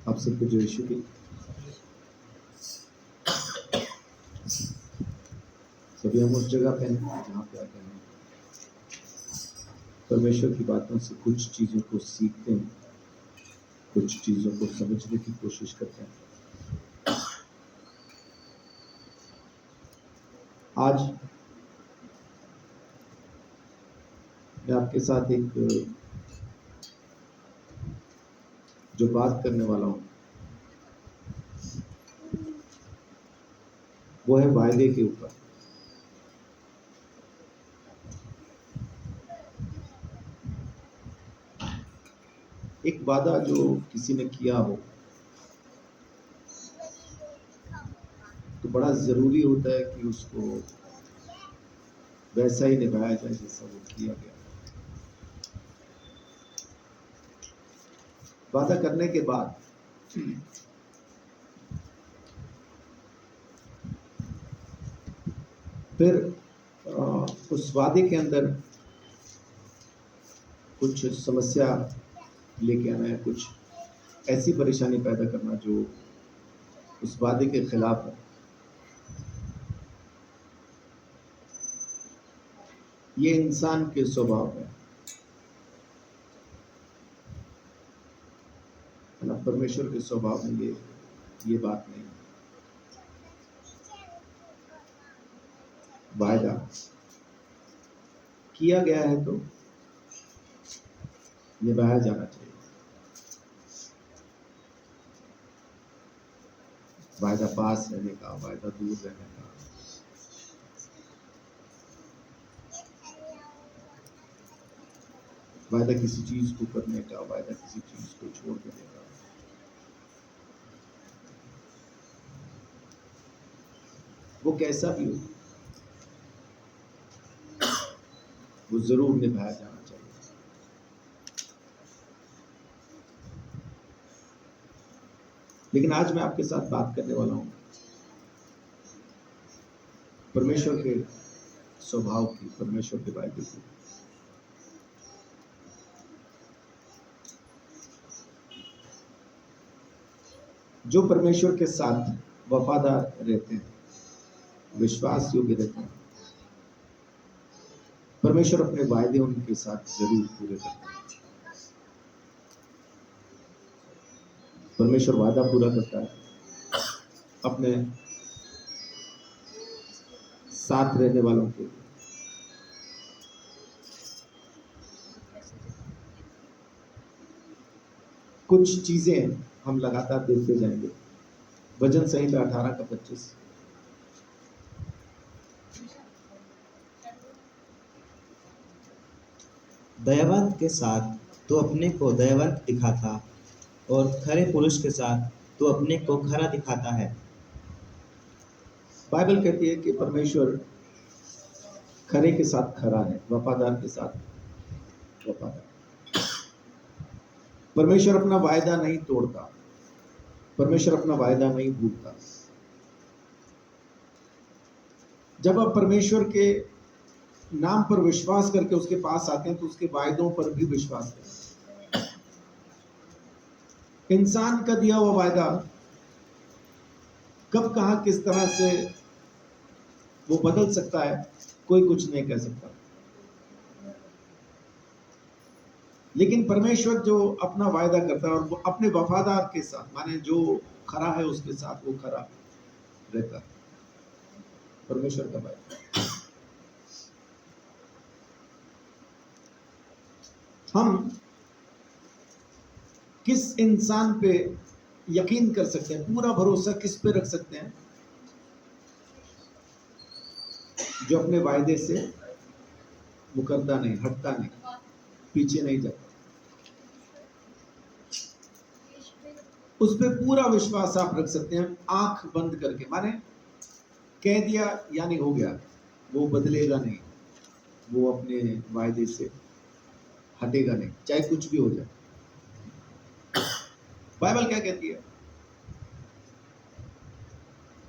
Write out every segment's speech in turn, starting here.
आप सबको जो यीशु की सभी हम उस जगह पे हैं जहाँ पे आकर हम परमेश्वर की बातों से कुछ चीज़ों को सीखते हैं, कुछ चीज़ों को समझने की कोशिश करते हैं। आज मैं आपके साथ एक जो बात करने वाला हूँ वो है वायदे के ऊपर। एक वादा जो किसी ने किया हो तो बड़ा ज़रूरी होता है कि उसको वैसा ही निभाया जाए जैसा वो किया गया। वादा करने के बाद फिर उस वादे के अंदर कुछ समस्या लेके आना है, कुछ ऐसी परेशानी पैदा करना जो उस वादे के खिलाफ है। ये इंसान के स्वभाव है ना। परमेश्वर के स्वभाव में ये बात नहीं। वायदा किया गया है तो निभाया जाना चाहिए। वायदा पास रहने का, वायदा दूर रहने का, वायदा किसी चीज को करने का, वायदा किसी चीज को छोड़ देने का, वो कैसा भी हो वो जरूर निभाया जाना चाहिए। लेकिन आज मैं आपके साथ बात करने वाला हूं परमेश्वर के स्वभाव की, परमेश्वर के वायदे की। जो परमेश्वर के साथ वफादार रहते हैं, विश्वास योग्य रहते हैं, परमेश्वर अपने वायदे उनके साथ जरूर पूरे करते हैं। परमेश्वर वादा पूरा करता है अपने साथ रहने वालों के। कुछ चीजें हम लगातार देखते जाएंगे। वचन संहिता 18:25। दयावंत के साथ तो अपने को दयावंत दिखाता और खरे पुरुष के साथ तो अपने को खरा दिखाता है। बाइबल कहती है कि परमेश्वर खरे के साथ खरा है, वफादार के साथ वफादार। परमेश्वर अपना वायदा नहीं तोड़ता, परमेश्वर अपना वायदा नहीं भूलता। जब आप परमेश्वर के नाम पर विश्वास करके उसके पास आते हैं तो उसके वायदों पर भी विश्वास करें। इंसान का दिया हुआ वायदा कब कहां किस तरह से वो बदल सकता है, कोई कुछ नहीं कह सकता। लेकिन परमेश्वर जो अपना वायदा करता है और वो अपने वफादार के साथ, माने जो खरा है उसके साथ वो खरा रहता है। परमेश्वर का वायदा। हम किस इंसान पे यकीन कर सकते हैं, पूरा भरोसा किस पे रख सकते हैं? जो अपने वायदे से मुकरता नहीं, हटता नहीं, पीछे नहीं जाता। उस पर पूरा विश्वास आप रख सकते हैं आंख बंद करके। माने कह दिया यानी हो गया, वो बदलेगा नहीं, वो अपने वायदे से हटेगा नहीं, चाहे कुछ भी हो जाए। बाइबल क्या कहती है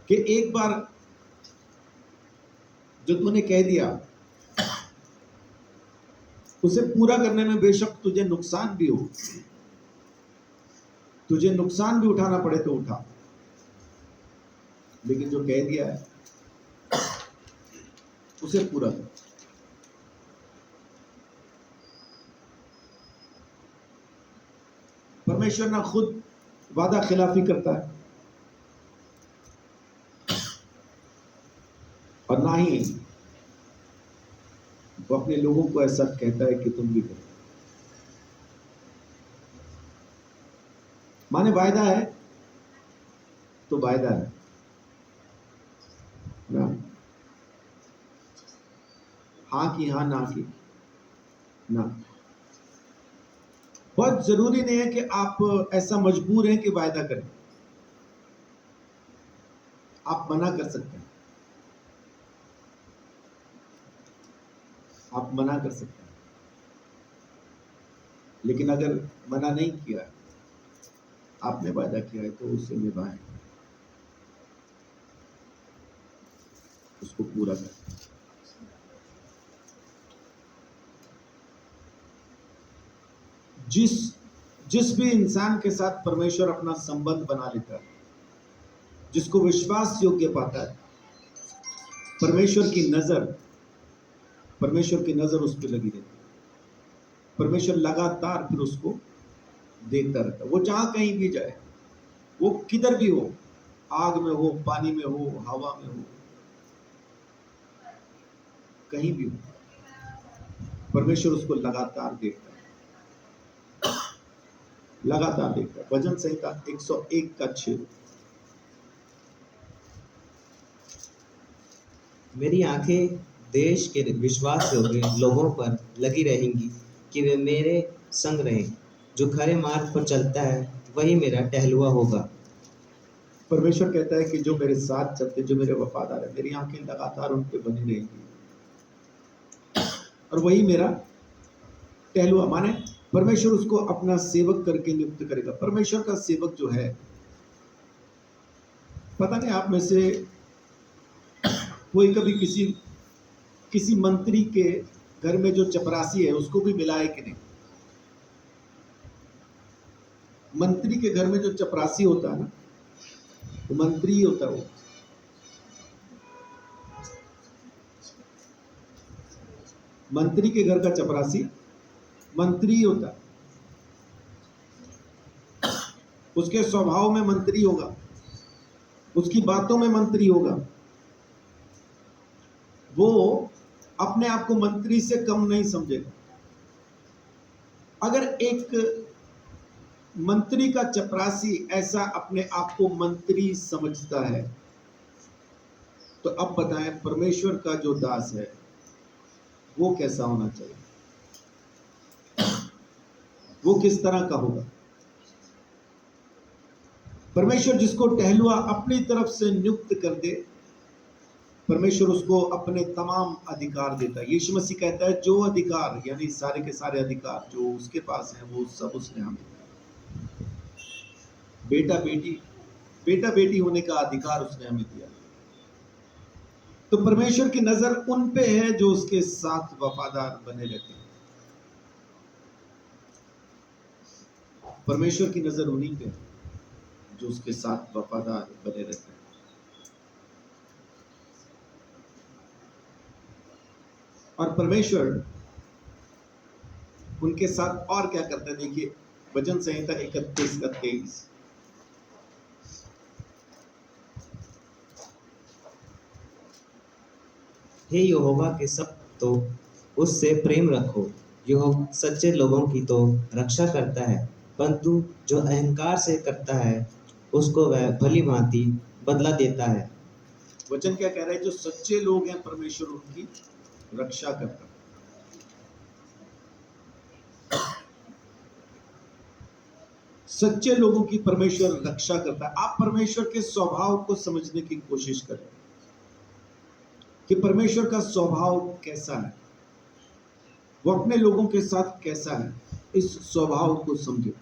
कि एक बार जो तूने कह दिया उसे पूरा करने में बेशक तुझे नुकसान भी हो, तुझे नुकसान भी उठाना पड़े तो उठा, लेकिन जो कह दिया है उसे पूरा कर। परमेश्वर ना खुद वादा खिलाफी करता है और ना ही वो अपने लोगों को ऐसा कहता है कि तुम भी करो। माने वायदा है तो वायदा है ना, हाँ की हाँ, ना की ना। बहुत जरूरी नहीं है कि आप ऐसा मजबूर हैं कि वायदा करें, आप मना कर सकते हैं, आप मना कर सकते हैं। लेकिन अगर मना नहीं किया, आपने वादा किया है तो उसे निभाएं, उसको पूरा करें। जिस जिस भी इंसान के साथ परमेश्वर अपना संबंध बना लेता है, जिसको विश्वास योग्य पाता है, परमेश्वर की नजर उस पर लगी रहती है। परमेश्वर लगातार फिर उसको देखता रहता है। वो जहां कहीं भी जाए, वो किधर भी हो, आग में हो, पानी में हो, हवा में हो, कहीं भी हो, परमेश्वर उसको लगातार देखता है, लगातार देखता है। भजन संहिता 101 का 6। मेरी आंखें देश के विश्वास योग्य लोगों पर लगी रहेंगी कि वे मेरे संग रहें। जो खरे मार्ग पर चलता है वही मेरा टहलुआ होगा। परमेश्वर कहता है कि जो मेरे साथ चलते, जो मेरे वफादार है, मेरी आंखें लगातार उन पे बनी रहेंगी और वही मेरा टहलुआ। माने परमेश्वर उसको अपना सेवक करके नियुक्त करेगा। परमेश्वर का सेवक जो है, पता नहीं आप में से कोई कभी किसी मंत्री के घर में जो चपरासी है उसको भी मिला है कि नहीं? मंत्री के घर में जो चपरासी होता है ना, वो मंत्री ही होता है। वो मंत्री के घर का चपरासी मंत्री ही होता है। उसके स्वभाव में मंत्री होगा, उसकी बातों में मंत्री होगा। वो अपने आप को मंत्री से कम नहीं समझेगा। अगर एक मंत्री का चपरासी ऐसा अपने आप को मंत्री समझता है, तो अब बताएं परमेश्वर का जो दास है वो कैसा होना चाहिए, वो किस तरह का होगा। परमेश्वर जिसको टहलुआ अपनी तरफ से नियुक्त कर दे, परमेश्वर उसको अपने तमाम अधिकार देता है। यीशु मसीह कहता है जो अधिकार, यानी सारे के सारे अधिकार जो उसके पास हैं, वो सब उसने हमें दिया। बेटा बेटी होने का अधिकार उसने हमें दिया। तो परमेश्वर की नजर उन पे है जो उसके साथ वफादार बने रहते हैं। परमेश्वर की नजर उन्हीं पे है जो उसके साथ वफादार बने रहते हैं। और परमेश्वर उनके साथ और क्या करता है, देखिए भजन संहिता 31 का 23। हे यहोवा के सब तो उससे प्रेम रखो। यह सच्चे लोगों की तो रक्षा करता है, परंतु जो अहंकार से करता है उसको वह भली भांति बदला देता है। वचन क्या कह रहा है? जो सच्चे लोग हैं परमेश्वर उनकी रक्षा करता है। सच्चे लोगों की परमेश्वर रक्षा करता है। आप परमेश्वर के स्वभाव को समझने की कोशिश करें कि परमेश्वर का स्वभाव कैसा है, वो अपने लोगों के साथ कैसा है। इस स्वभाव को समझो।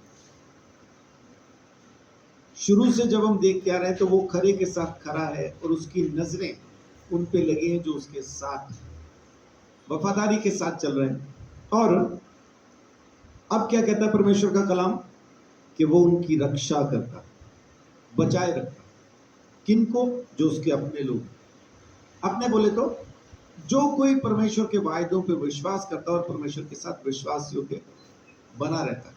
शुरू से जब हम देखते आ रहे हैं तो वो खरे के साथ खरा है और उसकी नजरें उन पे लगी हैं जो उसके साथ वफादारी के साथ चल रहे हैं। और अब क्या कहता है परमेश्वर का कलाम? कि वो उनकी रक्षा करता, बचाए रखता। किनको? जो उसके अपने लोग। अपने बोले तो जो कोई परमेश्वर के वायदों पे विश्वास करता है और परमेश्वर के साथ विश्वास योग्य बना रहता है,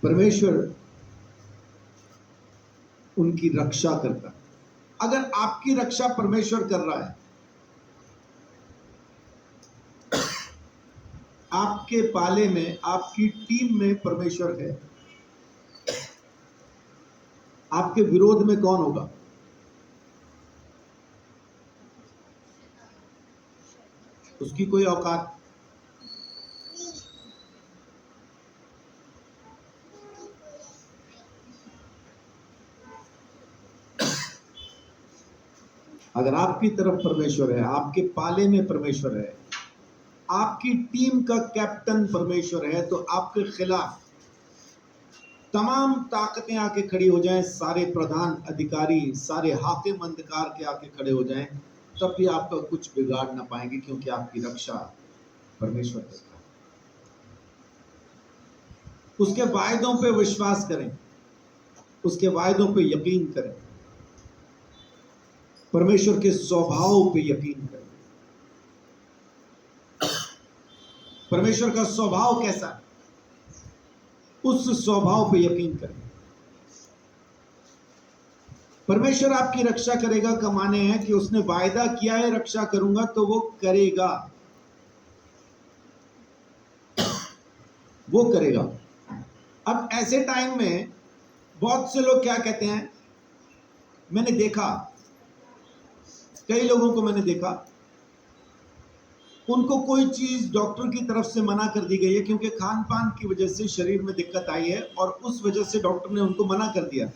परमेश्वर उनकी रक्षा करता है। अगर आपकी रक्षा परमेश्वर कर रहा है, आपके पाले में, आपकी टीम में परमेश्वर है, आपके विरोध में कौन होगा? उसकी कोई औकात। अगर आपकी तरफ परमेश्वर है, आपके पाले में परमेश्वर है, आपकी टीम का कैप्टन परमेश्वर है, तो आपके खिलाफ तमाम ताकतें आके खड़ी हो जाएं, सारे प्रधान अधिकारी, सारे हाकिम अंधकार के आके खड़े हो जाएं, तब भी आपका कुछ बिगाड़ ना पाएंगे, क्योंकि आपकी रक्षा परमेश्वर करता है। उसके वायदों पे विश्वास करें, उसके वायदों पे यकीन करें, परमेश्वर के स्वभाव पे यकीन करें। परमेश्वर का स्वभाव कैसा है, उस स्वभाव पे यकीन करें। परमेश्वर आपकी रक्षा करेगा का माने है कि उसने वायदा किया है रक्षा करूंगा, तो वो करेगा, वो करेगा। अब ऐसे टाइम में बहुत से लोग क्या कहते हैं, मैंने देखा, कई लोगों को मैंने देखा, उनको कोई चीज डॉक्टर की तरफ से मना कर दी गई है, क्योंकि खान पान की वजह से शरीर में दिक्कत आई है, और उस वजह से डॉक्टर ने उनको मना कर दिया।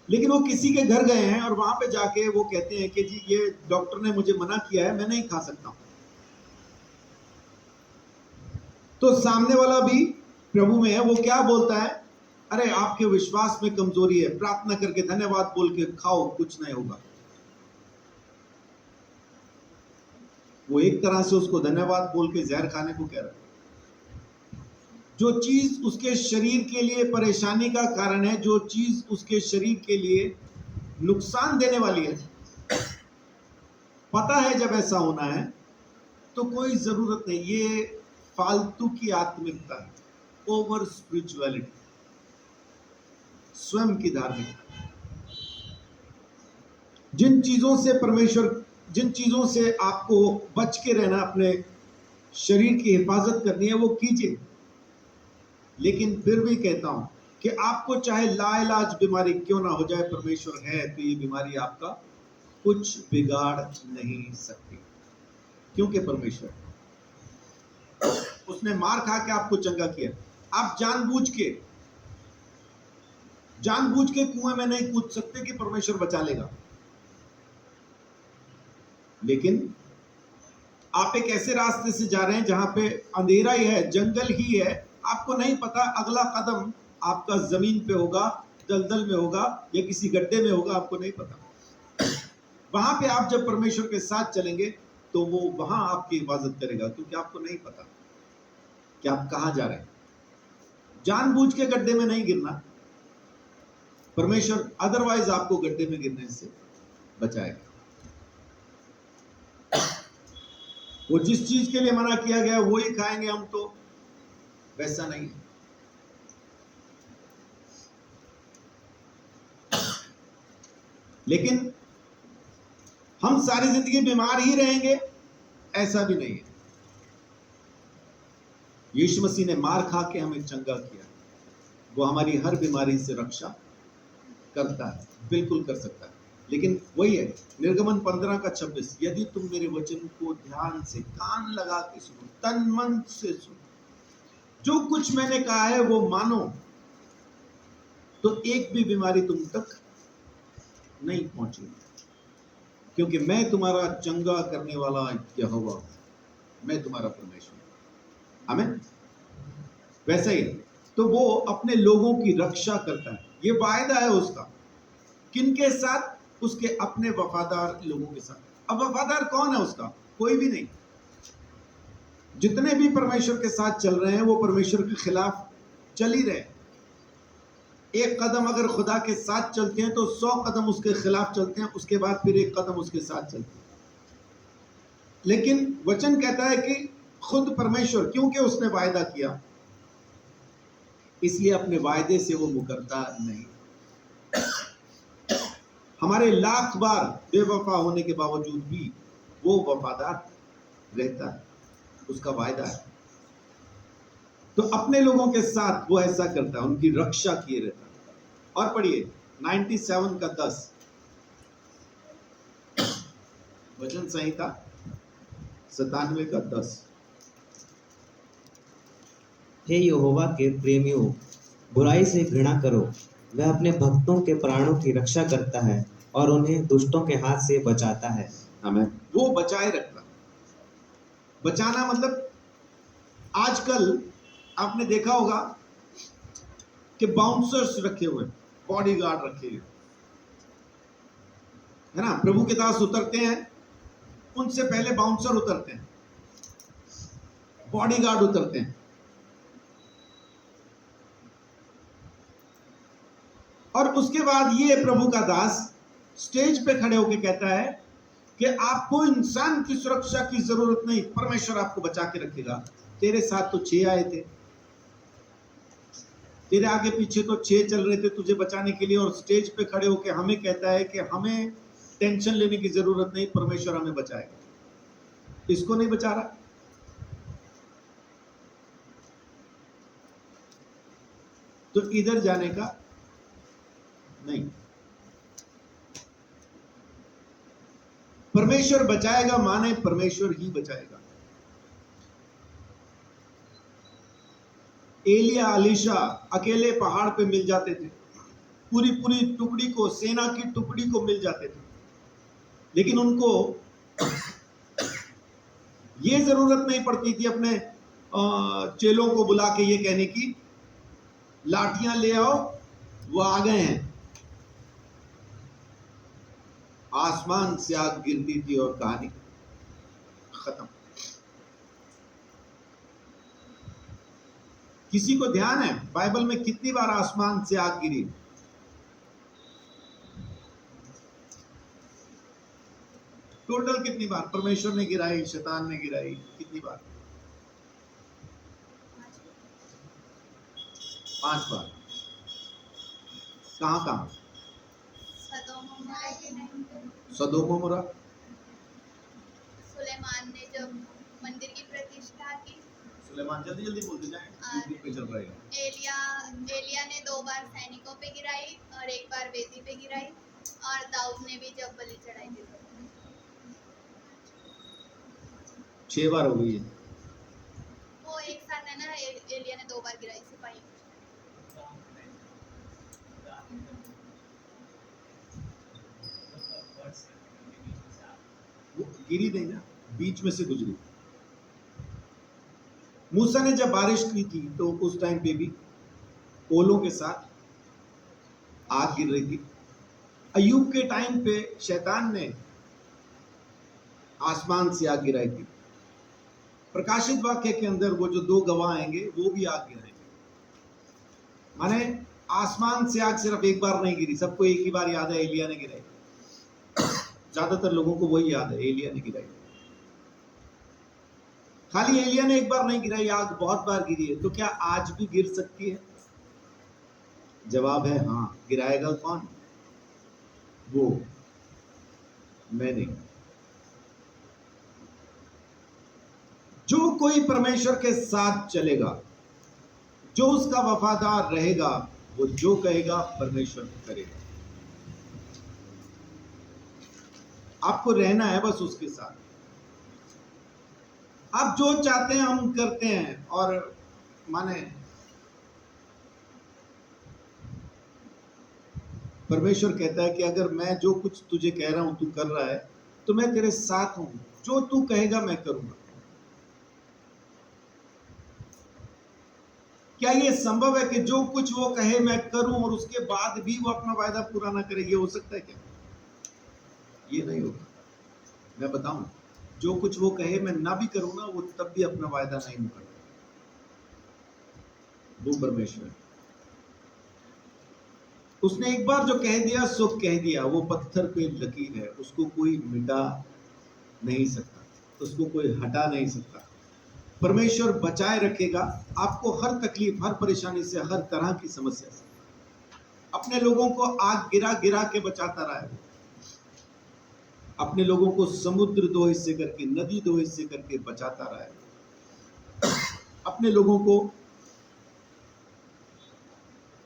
लेकिन वो किसी के घर गए हैं और वहां पे जाके वो कहते हैं कि जी ये डॉक्टर ने मुझे मना किया है, मैं नहीं खा सकता। तो सामने वाला भी प्रभु में है, वो क्या बोलता है, अरे आपके विश्वास में कमजोरी है, प्रार्थना करके धन्यवाद बोल के खाओ, कुछ नहीं होगा। वो एक तरह से उसको धन्यवाद बोल के जहर खाने को कह रहा है। जो चीज उसके शरीर के लिए परेशानी का कारण है, जो चीज उसके शरीर के लिए नुकसान देने वाली है, पता है जब ऐसा होना है तो कोई जरूरत नहीं। ये फालतू की आत्मिकता है, ओवर स्पिरिचुअलिटी, स्वयं की धार्मिकता। जिन चीजों से परमेश्वर, जिन चीजों से आपको बच के रहना, अपने शरीर की हिफाजत करनी है, वो कीजिए। लेकिन फिर भी कहता हूं कि आपको चाहे लाइलाज बीमारी क्यों ना हो जाए, परमेश्वर है तो ये बीमारी आपका कुछ बिगाड़ नहीं सकती, क्योंकि परमेश्वर उसने मार खा के आपको चंगा किया। आप जानबूझ के कुएं में नहीं कूद सकते कि परमेश्वर बचा लेगा। लेकिन आप एक ऐसे रास्ते से जा रहे हैं जहां पे अंधेरा ही है, जंगल ही है, आपको नहीं पता अगला कदम आपका जमीन पे होगा, दलदल में होगा, या किसी गड्ढे में होगा, आपको नहीं पता। वहां पे आप जब परमेश्वर के साथ चलेंगे तो वो वहां आपकी हिफाजत करेगा, क्योंकि आपको नहीं पता कि आप कहां जा रहे हैं। जानबूझ के गड्ढे में नहीं गिरना, परमेश्वर अदरवाइज आपको गड्ढे में गिरने से बचाएगा। वो जिस चीज के लिए मना किया गया वो ही खाएंगे हम, तो वैसा नहीं है। लेकिन हम सारी जिंदगी बीमार ही रहेंगे, ऐसा भी नहीं है। यीशु मसीह ने मार खा के हमें चंगा किया, वो हमारी हर बीमारी से रक्षा करता है, बिल्कुल कर सकता है। लेकिन वही है, निर्गमन 15:26, यदि तुम मेरे वचन को ध्यान से, कान लगा के सुनो, तन मन से सुनो, जो कुछ मैंने कहा है वो मानो, तो एक भी बीमारी तुम तक नहीं पहुंचेगी, क्योंकि मैं तुम्हारा चंगा करने वाला यहोवा, मैं तुम्हारा परमेश्वर। आमीन। वैसा ही तो वो अपने लोगों की रक्षा करता है, ये वायदा है उसका। किनके साथ? उसके अपने वफादार लोगों के साथ। अब वफादार कौन है उसका? कोई भी नहीं। जितने भी परमेश्वर के साथ चल रहे हैं वो परमेश्वर के खिलाफ चल ही रहे। एक कदम अगर खुदा के साथ चलते हैं तो 100 कदम उसके खिलाफ चलते हैं, उसके बाद फिर एक कदम उसके साथ चलते हैं। लेकिन वचन कहता है कि खुद परमेश्वर, क्योंकि उसने वायदा किया, इसलिए अपने वायदे से वो मुकरता नहीं। हमारे लाख बार बेवफा होने के बावजूद भी वो वफादार रहता है, उसका वायदा है। तो अपने लोगों के साथ वो ऐसा करता है, उनकी रक्षा किए रहता है। और पढ़िए 97 का 10, वचन संहिता 97 का 10। हे यहोवा के प्रेमियों, बुराई से घृणा करो। वह अपने भक्तों के प्राणों की रक्षा करता है और उन्हें दुष्टों के हाथ से बचाता है। आमीन। वो बचाए रखता। बचाना मतलब, आजकल आपने देखा होगा कि बाउंसर्स रखे हुए, बॉडीगार्ड रखे हुए, है ना। प्रभु के दास उतरते हैं, उनसे पहले बाउंसर उतरते हैं, बॉडीगार्ड उतरते हैं। और उसके बाद ये प्रभु का दास स्टेज पे खड़े होकर कहता है कि आपको इंसान की सुरक्षा की जरूरत नहीं, परमेश्वर आपको बचा के रखेगा। तेरे साथ तो 6 आए थे, तेरे आगे पीछे तो 6 चल रहे थे तुझे बचाने के लिए, और स्टेज पे खड़े होकर हमें कहता है कि हमें टेंशन लेने की जरूरत नहीं, परमेश्वर हमें बचाएगा। इसको नहीं बचा रहा। तो इधर जाने का नहीं, परमेश्वर बचाएगा माने परमेश्वर ही बचाएगा। एलिया अलीशा अकेले पहाड़ पे मिल जाते थे, पूरी पूरी टुकड़ी को, सेना की टुकड़ी को मिल जाते थे, लेकिन उनको ये जरूरत नहीं पड़ती थी अपने चेलों को बुला के ये कहने की, लाठियां ले आओ, वो आ गए हैं। आसमान से आग गिरती थी और कहानी खत्म। किसी को ध्यान है बाइबल में कितनी बार आसमान से आग गिरी? टोटल कितनी बार परमेश्वर ने गिराई, शैतान ने गिराई, कितनी बार? 5 बार। कहां कहां? सदोम अमोरा। सुलेमान ने जब मंदिर की प्रतिष्ठा की, सुलेमान, जल्दी जल्दी बोलते जाएं, बीच पे चल रहेगा। एलिया ने 2 बार सैनिकों पे गिराई और 1 बार वेदी पे गिराई, और दाऊद ने भी जब बलि चढ़ाई थी 6 बार हो गई है। वो एक साथ है ना। एलिया ने 2 बार गिराई सिपाही। वो गिरी नहीं ना, बीच में से गुजरी। मूसा ने जब बारिश की थी तो उस टाइम पे भी ओलों के साथ आग गिर रही थी। अय्यूब के टाइम पे शैतान ने आसमान से आग गिराई थी। प्रकाशित वाक्य के अंदर वो जो 2 गवाह आएंगे वो भी आग गिराएंगे। माने आसमान से आग सिर्फ एक बार नहीं गिरी, सबको एक ही बार याद है, एलिया ने गिराई। ज्यादातर लोगों को वही याद है, एलिया ने गिराई। खाली एलिया ने एक बार नहीं गिराई, आग बहुत बार गिरी है। तो क्या आज भी गिर सकती है? जवाब है हाँ। गिराएगा कौन? वो, मैं नहीं। जो कोई परमेश्वर के साथ चलेगा, जो उसका वफादार रहेगा, वो जो कहेगा परमेश्वर करेगा। आपको रहना है बस उसके साथ। आप जो चाहते हैं हम करते हैं। और माने परमेश्वर कहता है कि अगर मैं जो कुछ तुझे कह रहा हूं तू कर रहा है तो मैं तेरे साथ हूं, जो तू कहेगा मैं करूंगा। क्या ये संभव है कि जो कुछ वो कहे मैं करूं और उसके बाद भी वो अपना वायदा पूरा ना करे? ये हो सकता है क्या? ये नहीं होगा। मैं बताऊं, जो कुछ वो कहे मैं ना भी करूं ना, वो तब भी अपना वायदा नहीं मुकरता। वो परमेश्वर है। उसने एक बार जो कह दिया सो कह दिया, वो पत्थर पे लकीर है, उसको कोई मिटा नहीं सकता, उसको कोई हटा नहीं सकता। परमेश्वर बचाए रखेगा आपको हर तकलीफ, हर परेशानी से, हर तरह की समस्या से। अपने लोगों को आग गिरा गिरा के बचाता रहा है, अपने लोगों को समुद्र दो हिस्से करके, नदी दो हिस्से करके बचाता रहा है, अपने लोगों को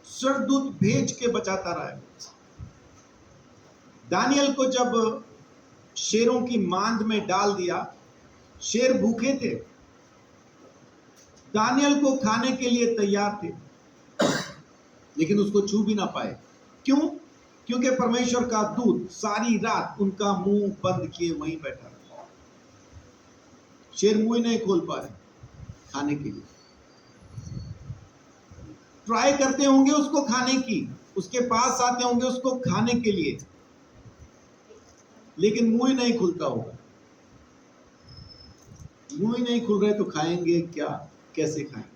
स्वर्गदूत भेज के बचाता रहा है। दानियल को जब शेरों की मांद में डाल दिया, शेर भूखे थे, दानियल को खाने के लिए तैयार थे, लेकिन उसको छू भी ना पाए। क्यों? क्योंकि परमेश्वर का दूत सारी रात उनका मुंह बंद किए वहीं बैठा रहा। शेर मुंह ही नहीं खोल पा रहे खाने के लिए। ट्राई करते होंगे उसको खाने की, उसके पास आते होंगे उसको खाने के लिए, लेकिन मुंह ही नहीं खुलता होगा। मुंह ही नहीं खुल रहे तो खाएंगे क्या, कैसे खाएंगे?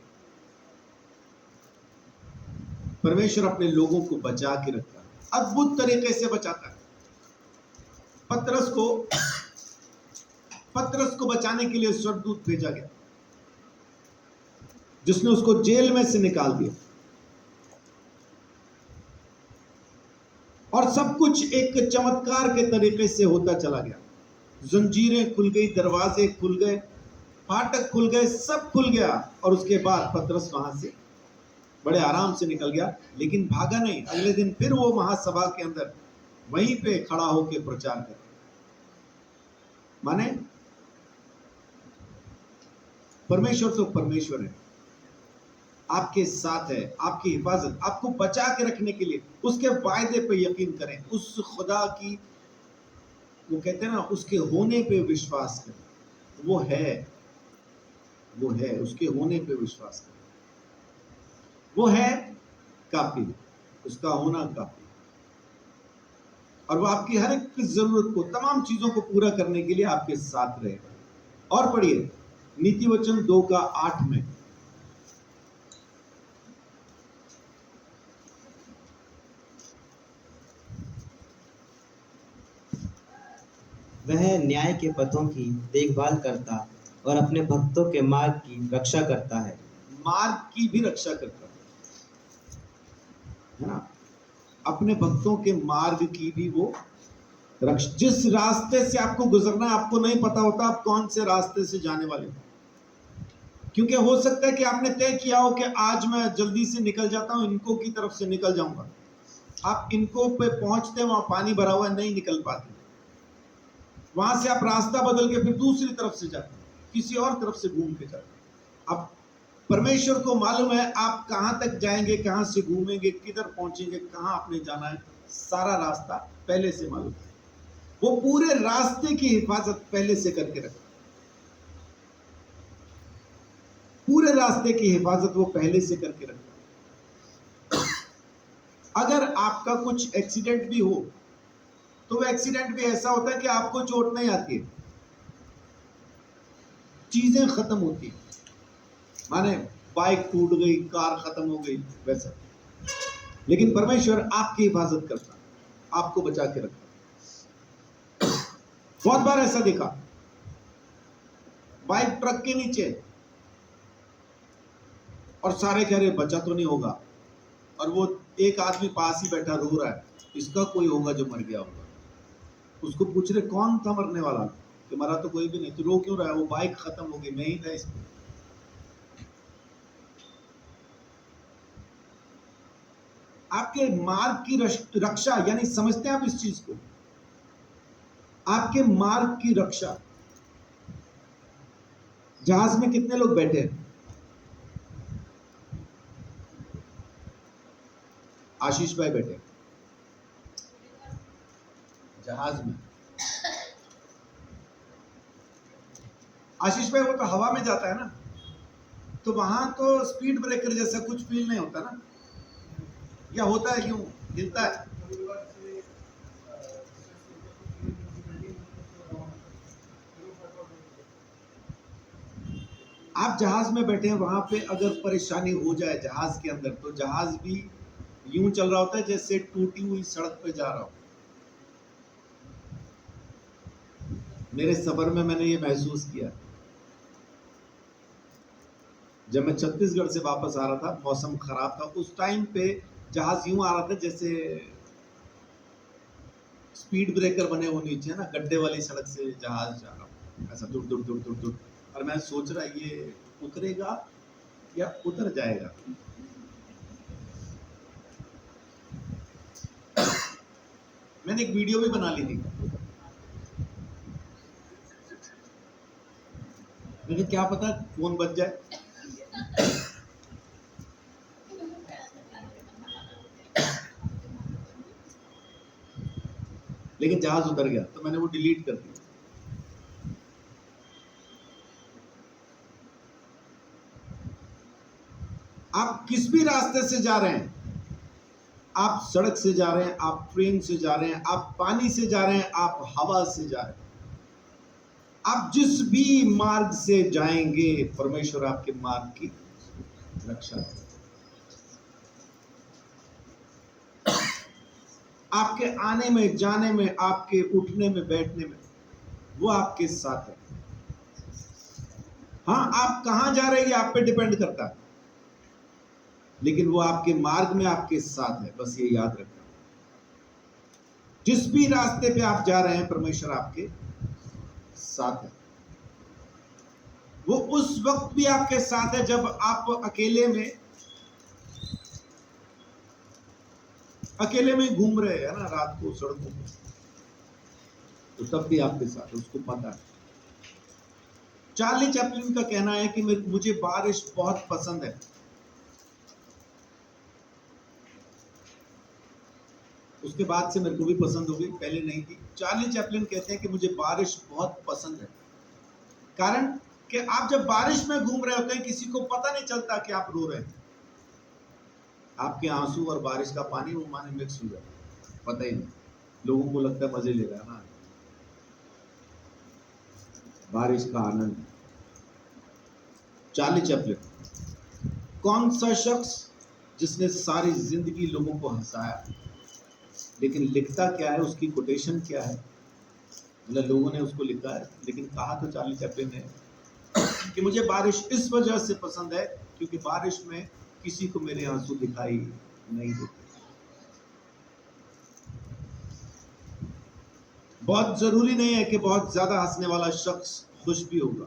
परमेश्वर अपने लोगों को बचा के रखता है, अद्भुत तरीके से बचाता है। पतरस को बचाने के लिए स्वर्गदूत भेजा गया, जिसने उसको जेल में से निकाल दिया, और सब कुछ एक चमत्कार के तरीके से होता चला गया। जंजीरें खुल गई, दरवाजे खुल गए, फाटक खुल गए, सब खुल गया। और उसके बाद पतरस वहां से बड़े आराम से निकल गया, लेकिन भागा नहीं। अगले दिन फिर वो महासभा के अंदर वहीं पे खड़ा होकर प्रचार कर, माने परमेश्वर तो परमेश्वर है, आपके साथ है, आपकी हिफाजत, आपको बचा के रखने के लिए उसके वायदे पे यकीन करें, उस खुदा की, वो कहते हैं ना, उसके होने पे विश्वास करें। वो है, उसके होने पे विश्वास करें। वो है काफी, उसका होना काफी, और वो आपकी हर एक जरूरत को, तमाम चीजों को पूरा करने के लिए आपके साथ रहेगा। और पढ़िए नीति वचन 2:8 में, वह न्याय के पथों की देखभाल करता और अपने भक्तों के मार्ग की रक्षा करता है। मार्ग की भी रक्षा करता है ना, अपने भक्तों के मार्ग की भी वो रक्षा। जिस रास्ते से आपको गुजरना है, आपको नहीं पता होता आप कौन से रास्ते से जाने वाले हो, क्योंकि हो सकता है कि आपने तय किया हो कि आज मैं जल्दी से निकल जाता हूं, इनको की तरफ से निकल जाऊंगा। आप इनको पे पहुंचते, वहां पानी भरा हुआ, नहीं निकल पाते, वहां से आप रास्ता बदल के फिर दूसरी तरफ से जाते, किसी और तरफ से घूम के जाते। अब परमेश्वर को मालूम है आप कहां तक जाएंगे, कहां से घूमेंगे, किधर पहुंचेंगे, कहां आपने जाना है, सारा रास्ता पहले से मालूम है। वो पूरे रास्ते की हिफाजत पहले से करके रखता, पूरे रास्ते की हिफाजत वो पहले से करके रखता। अगर आपका कुछ एक्सीडेंट भी हो तो वो एक्सीडेंट भी ऐसा होता है कि आपको चोट नहीं आती है, चीजें खत्म होती हैं, माने बाइक टूट गई, कार खत्म हो गई, वैसा। लेकिन परमेश्वर आपकी हिफाजत करता, आपको बचा के रखता। बहुत बार ऐसा देखा, बाइक ट्रक के नीचे और सारे कह रहे बचा तो नहीं होगा, और वो एक आदमी पास ही बैठा रो रहा है, इसका कोई होगा जो मर गया होगा। उसको पूछ रहे कौन था मरने वाला, कि मरा तो कोई भी नहीं, तो रो क्यों रहा है? वो बाइक खत्म हो गई, मैं ही था इसमें। आपके मार्ग की रक्षा, यानी समझते हैं आप इस चीज को, आपके मार्ग की रक्षा। जहाज में कितने लोग बैठे हैं? आशीष भाई बैठे जहाज में। आशीष भाई वो तो हवा में जाता है ना, तो वहां तो स्पीड ब्रेकर जैसा कुछ फील नहीं होता ना, या होता है? क्यों हिलता है? आप जहाज में बैठे हैं, वहां पे अगर परेशानी हो जाए जहाज के अंदर, तो जहाज भी यूं चल रहा होता है जैसे टूटी हुई सड़क पे जा रहा हो। मेरे सफर में मैंने ये महसूस किया। जब मैं छत्तीसगढ़ से वापस आ रहा था, मौसम खराब था, उस टाइम पे जहाज यूं आ रहा था जैसे स्पीड ब्रेकर बने हो नीचे ना, गड्ढे वाली सड़क से जहाज जा रहा हो, ऐसा दुड़ दुड़ दुड़ दुड़ दुड़। और मैं सोच रहा ये उतरेगा या उतर जाएगा। मैंने एक वीडियो भी बना ली थी। लेकिन क्या पता फोन बच जाए। लेकिन जहाज उतर गया तो मैंने वो डिलीट कर दिया। आप किस भी रास्ते से जा रहे हैं, आप सड़क से जा रहे हैं, आप ट्रेन से जा रहे हैं, आप पानी से जा रहे हैं, आप हवा से जा रहे हैं, आप जिस भी मार्ग से जाएंगे, परमेश्वर आपके मार्ग की रक्षा करेगा। आपके आने में, जाने में, आपके उठने में, बैठने में, वो आपके साथ है। हाँ, आप कहां जा रहे हैं ये आप पे डिपेंड करता है, लेकिन वो आपके मार्ग में आपके साथ है। बस ये याद रखना, जिस भी रास्ते पे आप जा रहे हैं, परमेश्वर आपके साथ है। वो उस वक्त भी आपके साथ है जब आप अकेले में घूम रहे हैं ना, रात को सड़कों पर, तो तब भी आपके साथ है, उसको पता है। चार्ली चैपलिन का कहना है कि मुझे बारिश बहुत पसंद है। उसके बाद से मेरे को भी पसंद हो गई, पहले नहीं थी। चार्ली चैपलिन कहते हैं कि मुझे बारिश बहुत पसंद है, कारण कि आप जब बारिश में घूम रहे होते हैं, किसी को पता नहीं चलता कि आप रो रहे हैं। आपके आंसू और बारिश का पानी वो माने मिक्स हो जाता है, पता ही नहीं, लोगों को लगता है मजे ले रहा है ना, बारिश का आनंद। चार्ली चैपलिन, कौन सा शख्स जिसने सारी जिंदगी लोगों को हंसाया, लेकिन लिखता क्या है, उसकी कोटेशन क्या है, मतलब लोगों ने उसको लिखा है, लेकिन कहा तो चार्ली चैपलिन ने कि मुझे बारिश इस वजह से पसंद है क्योंकि बारिश में किसी को मेरे आंसू दिखाई नहीं देते। बहुत जरूरी नहीं है कि बहुत ज्यादा हंसने वाला शख्स खुश भी होगा,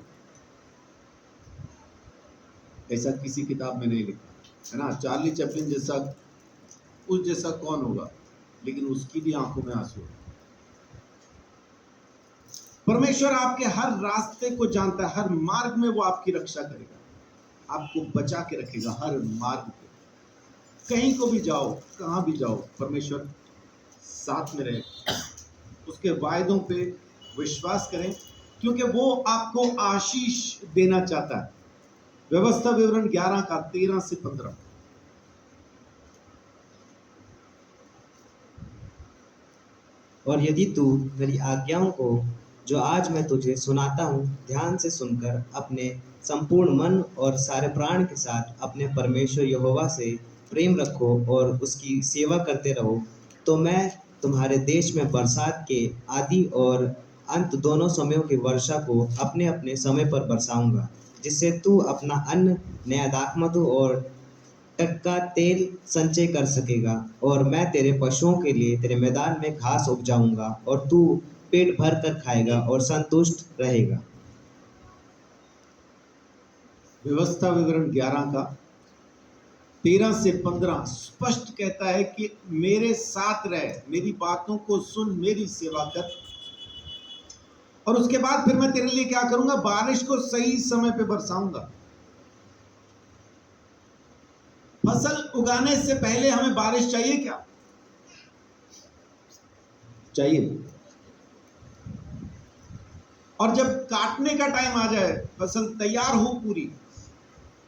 ऐसा किसी किताब में नहीं लिखा है ना। चार्ली चैपलिन जैसा, उस जैसा कौन होगा, लेकिन उसकी भी आंखों में आंसू है। परमेश्वर आपके हर रास्ते को जानता है, हर मार्ग में वो आपकी रक्षा करेगा, आपको बचा के रखेगा हर मार्ग पे। कहीं को भी जाओ, कहां भी जाओ, परमेश्वर साथ में रहे। उसके वायदों पे विश्वास करें, क्योंकि वो आपको आशीष देना चाहता है। व्यवस्था विवरण 11 का 13 से 15। और यदि तू मेरी आज्ञाओं को जो आज मैं तुझे सुनाता हूँ ध्यान से सुनकर अपने संपूर्ण मन और सारे प्राण के साथ अपने परमेश्वर यहोवा से प्रेम रखो और उसकी सेवा करते रहो, तो मैं तुम्हारे देश में बरसात के आदि और अंत दोनों समयों की वर्षा को अपने अपने समय पर बरसाऊंगा, जिससे तू अपना अन्न, नया दाखमधु और टटका तेल संचय कर सकेगा। और मैं तेरे पशुओं के लिए तेरे मैदान में घास उपजाऊंगा और तू पेट भर कर खाएगा और संतुष्ट रहेगा। व्यवस्था विवरण 11 का 13 से 15 स्पष्ट कहता है कि मेरे साथ रह, मेरी बातों को सुन, मेरी सेवा कर, और उसके बाद फिर मैं तेरे लिए क्या करूंगा, बारिश को सही समय पे बरसाऊंगा। फसल उगाने से पहले हमें बारिश चाहिए क्या? चाहिए। और जब काटने का टाइम आ जाए, फसल तैयार हो पूरी,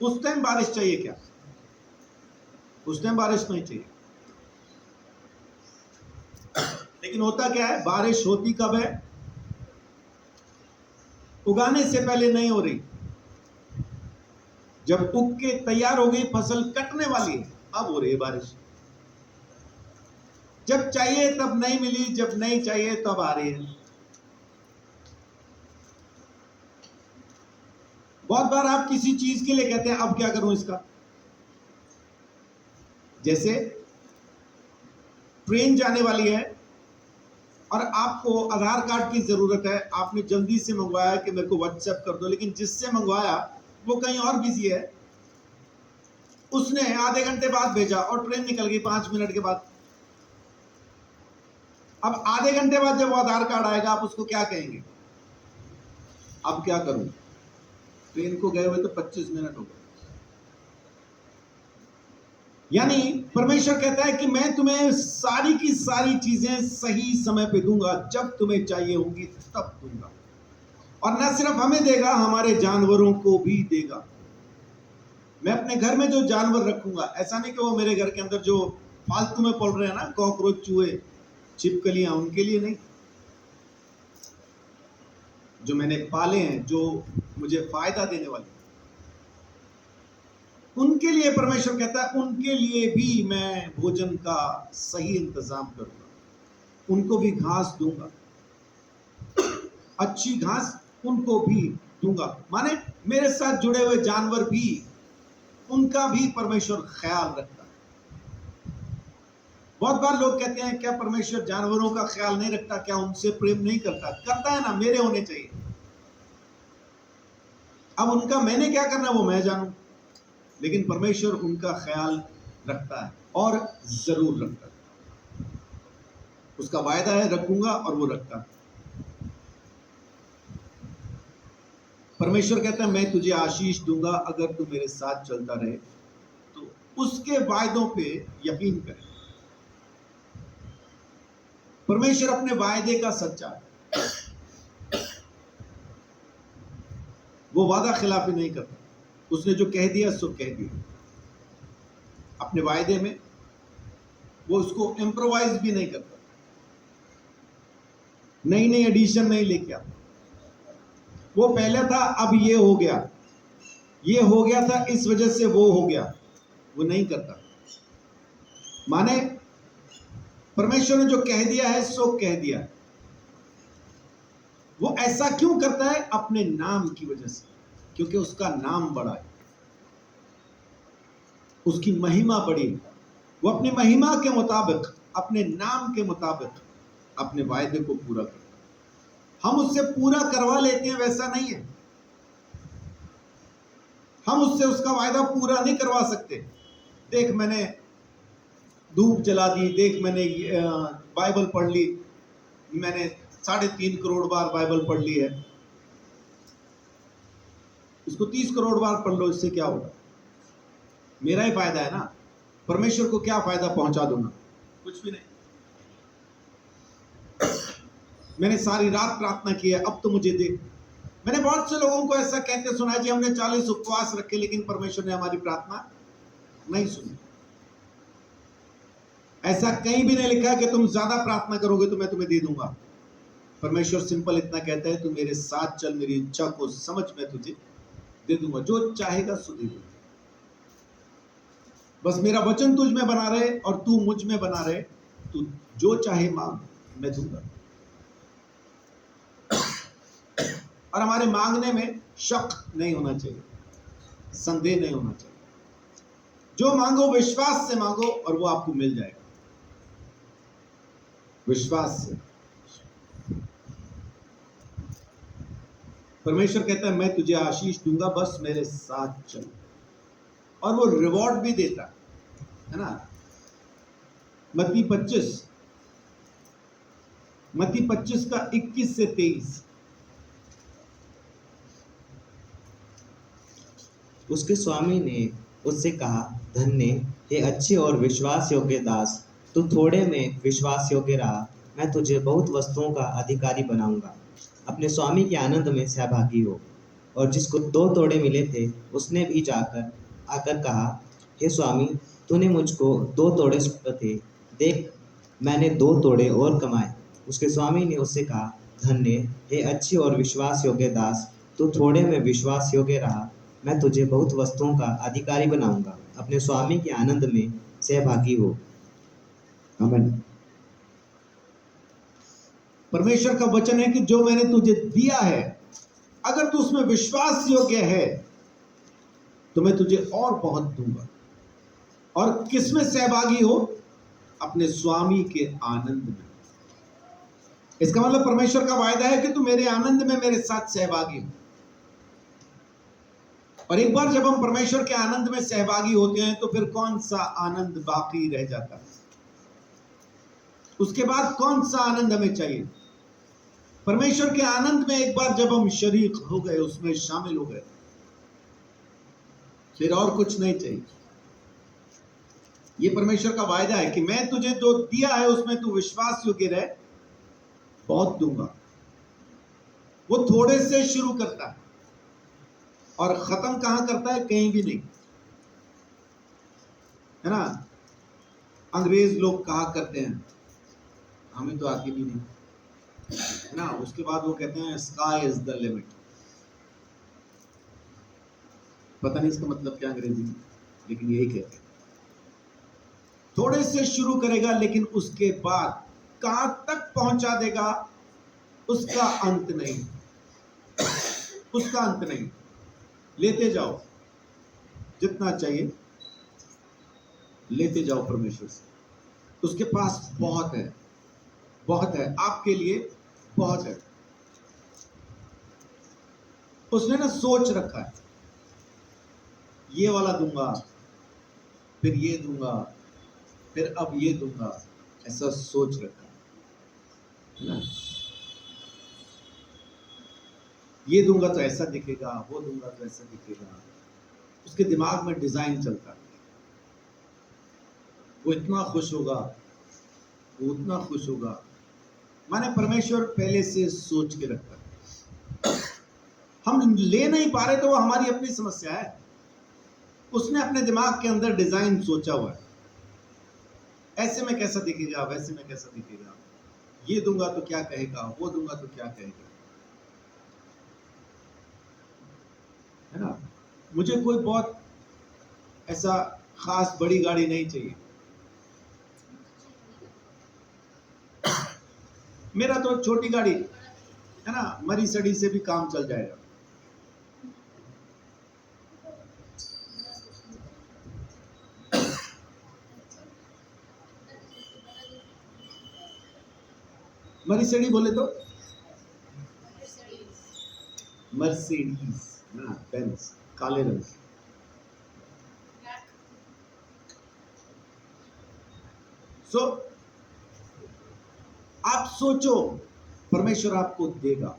उस टाइम बारिश चाहिए क्या? उस टाइम बारिश नहीं चाहिए। लेकिन होता क्या है, बारिश होती कब है? उगाने से पहले नहीं हो रही। जब उग के तैयार हो गई, फसल कटने वाली है, अब हो रही है बारिश। जब चाहिए तब नहीं मिली, जब नहीं चाहिए तब आ रही है। बहुत बार आप किसी चीज के लिए कहते हैं अब क्या करूं इसका। जैसे ट्रेन जाने वाली है और आपको आधार कार्ड की जरूरत है, आपने जल्दी से मंगवाया कि मेरे को व्हाट्सएप कर दो, लेकिन जिससे मंगवाया वो कहीं और बिजी है, उसने आधे घंटे बाद भेजा और ट्रेन निकल गई 5 मिनट के बाद। अब आधे घंटे बाद जब वो आधार कार्ड आएगा, आप उसको क्या कहेंगे? अब क्या करूं, ट्रेन को गए हुए तो 25 मिनट हो गए। यानी परमेश्वर कहता है कि मैं तुम्हें सारी की सारी चीजें सही समय पे दूंगा, जब तुम्हें चाहिए होगी तब दूंगा। और न सिर्फ हमें देगा, हमारे जानवरों को भी देगा। मैं अपने घर में जो जानवर रखूंगा, ऐसा नहीं कि वो मेरे घर के अंदर जो फालतू में पल रहे हैं ना, कॉकरोच, चूहे, छिपकलियां, उनके लिए नहीं। जो मैंने पाले हैं, जो मुझे फायदा देने वाले, उनके लिए परमेश्वर कहता है उनके लिए भी मैं भोजन का सही इंतजाम करूंगा, उनको भी घास दूंगा, अच्छी घास उनको भी दूंगा। माने मेरे साथ जुड़े हुए जानवर भी, उनका भी परमेश्वर ख्याल रखता है। बहुत बार लोग कहते हैं क्या परमेश्वर जानवरों का ख्याल नहीं रखता, क्या उनसे प्रेम नहीं करता? करता है ना, मेरे होने चाहिए। अब उनका मैंने क्या करना वो मैं जानूं, लेकिन परमेश्वर उनका ख्याल रखता है और जरूर रखता है। उसका वायदा है रखूंगा और वो रखता है। परमेश्वर कहता है मैं तुझे आशीष दूंगा अगर तू मेरे साथ चलता रहे, तो उसके वायदों पे यकीन करे। परमेश्वर अपने वायदे का सच्चा है, वो वादा खिलाफी नहीं करता। उसने जो कह दिया सो कह दिया। अपने वायदे में वो उसको इम्प्रोवाइज भी नहीं करता, नई नई एडिशन नहीं लेके आता। वो पहले था, अब ये हो गया, ये हो गया था इस वजह से वो हो गया, वो नहीं करता। माने परमेश्वर ने जो कह दिया है सो कह दिया। वो ऐसा क्यों करता है? अपने नाम की वजह से, क्योंकि उसका नाम बड़ा है, उसकी महिमा बड़ी है। वो अपनी महिमा के मुताबिक, अपने नाम के मुताबिक अपने वायदे को पूरा करता है। हम उससे पूरा करवा लेते हैं, वैसा नहीं है। हम उससे उसका वायदा पूरा नहीं करवा सकते। देख मैंने धूप जला दी, देख मैंने बाइबल पढ़ ली, मैंने 3.5 करोड़ बार बाइबल पढ़ ली है, इसको 30 करोड़ बार पढ़ लो, इससे क्या होगा? मेरा ही फायदा है ना। परमेश्वर को क्या फायदा पहुंचा दूंगा? कुछ भी नहीं। मैंने सारी रात प्रार्थना की है, अब तो मुझे दे। मैंने बहुत से लोगों को ऐसा कहते सुना है जी हमने 40 उपवास रखे, लेकिन परमेश्वर ने हमारी प्रार्थना नहीं सुनी। ऐसा कहीं भी नहीं लिखा कि तुम ज्यादा प्रार्थना करोगे तो मैं तुम्हें दे दूंगा। परमेश्वर सिंपल इतना कहता है, तू मेरे साथ चल, मेरी इच्छा को समझ, मैं तुझे दे दूंगा, जो चाहेगा सो दे दूंगा। बस मेरा वचन तुझ में बना रहे और तू मुझ में बना रहे, तू जो चाहे मांग, मैं दूंगा। और हमारे मांगने में शक नहीं होना चाहिए, संदेह नहीं होना चाहिए। जो मांगो विश्वास से मांगो और वो आपको मिल जाएगा, विश्वास से। परमेश्वर कहता है मैं तुझे आशीष दूंगा, बस मेरे साथ चल। और वो रिवॉर्ड भी देता है ना। मत्ती 25 का 21 से 23। उसके स्वामी ने उससे कहा, धन्य हे अच्छे और विश्वास योग्य दास, तू थोड़े में विश्वास योग्य रहा, मैं तुझे बहुत वस्तुओं का अधिकारी बनाऊंगा। अपने स्वामी के आनंद में सहभागी हो। और जिसको 2 तोड़े मिले थे, उसने भी आकर कहा, हे स्वामी, तूने मुझको 2 तोड़े सौंपे थे, देख मैंने 2 तोड़े और कमाए। उसके स्वामी ने उससे कहा, धन्य हे अच्छे और विश्वास योग्य दास, तू थोड़े में विश्वास योग्य रहा, मैं तुझे बहुत वस्तुओं का अधिकारी बनाऊंगा, अपने स्वामी के आनंद में सहभागी हो। आमीन। परमेश्वर का वचन है कि जो मैंने तुझे दिया है, अगर तू उसमें विश्वास योग्य है तो मैं तुझे और बहुत दूंगा। और किसमें सहभागी हो? अपने स्वामी के आनंद में। इसका मतलब परमेश्वर का वायदा है कि तू मेरे आनंद में मेरे साथ सहभागी हो। और एक बार जब हम परमेश्वर के आनंद में सहभागी होते हैं तो फिर कौन सा आनंद बाकी रह जाता है? उसके बाद कौन सा आनंद हमें चाहिए? परमेश्वर के आनंद में एक बार जब हम शरीक हो गए, उसमें शामिल हो गए, फिर और कुछ नहीं चाहिए। ये परमेश्वर का वायदा है कि मैं तुझे जो दिया है उसमें तू विश्वास योग्य रहे, बहुत दूंगा। वो थोड़े से शुरू करता है और खत्म कहां करता है? कहीं भी नहीं, है ना। अंग्रेज लोग कहा करते हैं, हमें तो आती भी नहीं, है ना। उसके बाद वो कहते हैं स्काई इज द लिमिट। पता नहीं इसका मतलब क्या अंग्रेजी में, लेकिन यही कहते हैं। थोड़े से शुरू करेगा लेकिन उसके बाद कहां तक पहुंचा देगा उसका अंत नहीं, उसका अंत नहीं। लेते जाओ, जितना चाहिए लेते जाओ परमेश्वर से। उसके पास बहुत है, बहुत है आपके लिए, बहुत है। उसने ना सोच रखा है, ये वाला दूंगा, फिर ये दूंगा, फिर अब ये दूंगा, ऐसा सोच रखा है ना। ये दूंगा तो ऐसा दिखेगा, वो दूंगा तो ऐसा दिखेगा। उसके दिमाग में डिजाइन चलता है। वो इतना खुश होगा, वो उतना खुश होगा। माने परमेश्वर पहले से सोच के रखता है। हम ले नहीं पा रहे तो वो हमारी अपनी समस्या है। उसने अपने दिमाग के अंदर डिजाइन सोचा हुआ है, ऐसे में कैसा दिखेगा, वैसे में कैसा दिखेगा। ये दूंगा तो क्या कहेगा, वो दूंगा तो क्या कहेगा, है ना। मुझे कोई बहुत ऐसा खास बड़ी गाड़ी नहीं चाहिए। मेरा तो छोटी गाड़ी, है ना, मरी सड़ी से भी काम चल जाएगा। मरी सड़ी बोले तो मर्सिडीज, ना बेंज, काले रंग की। सो आप सोचो, परमेश्वर आपको देगा।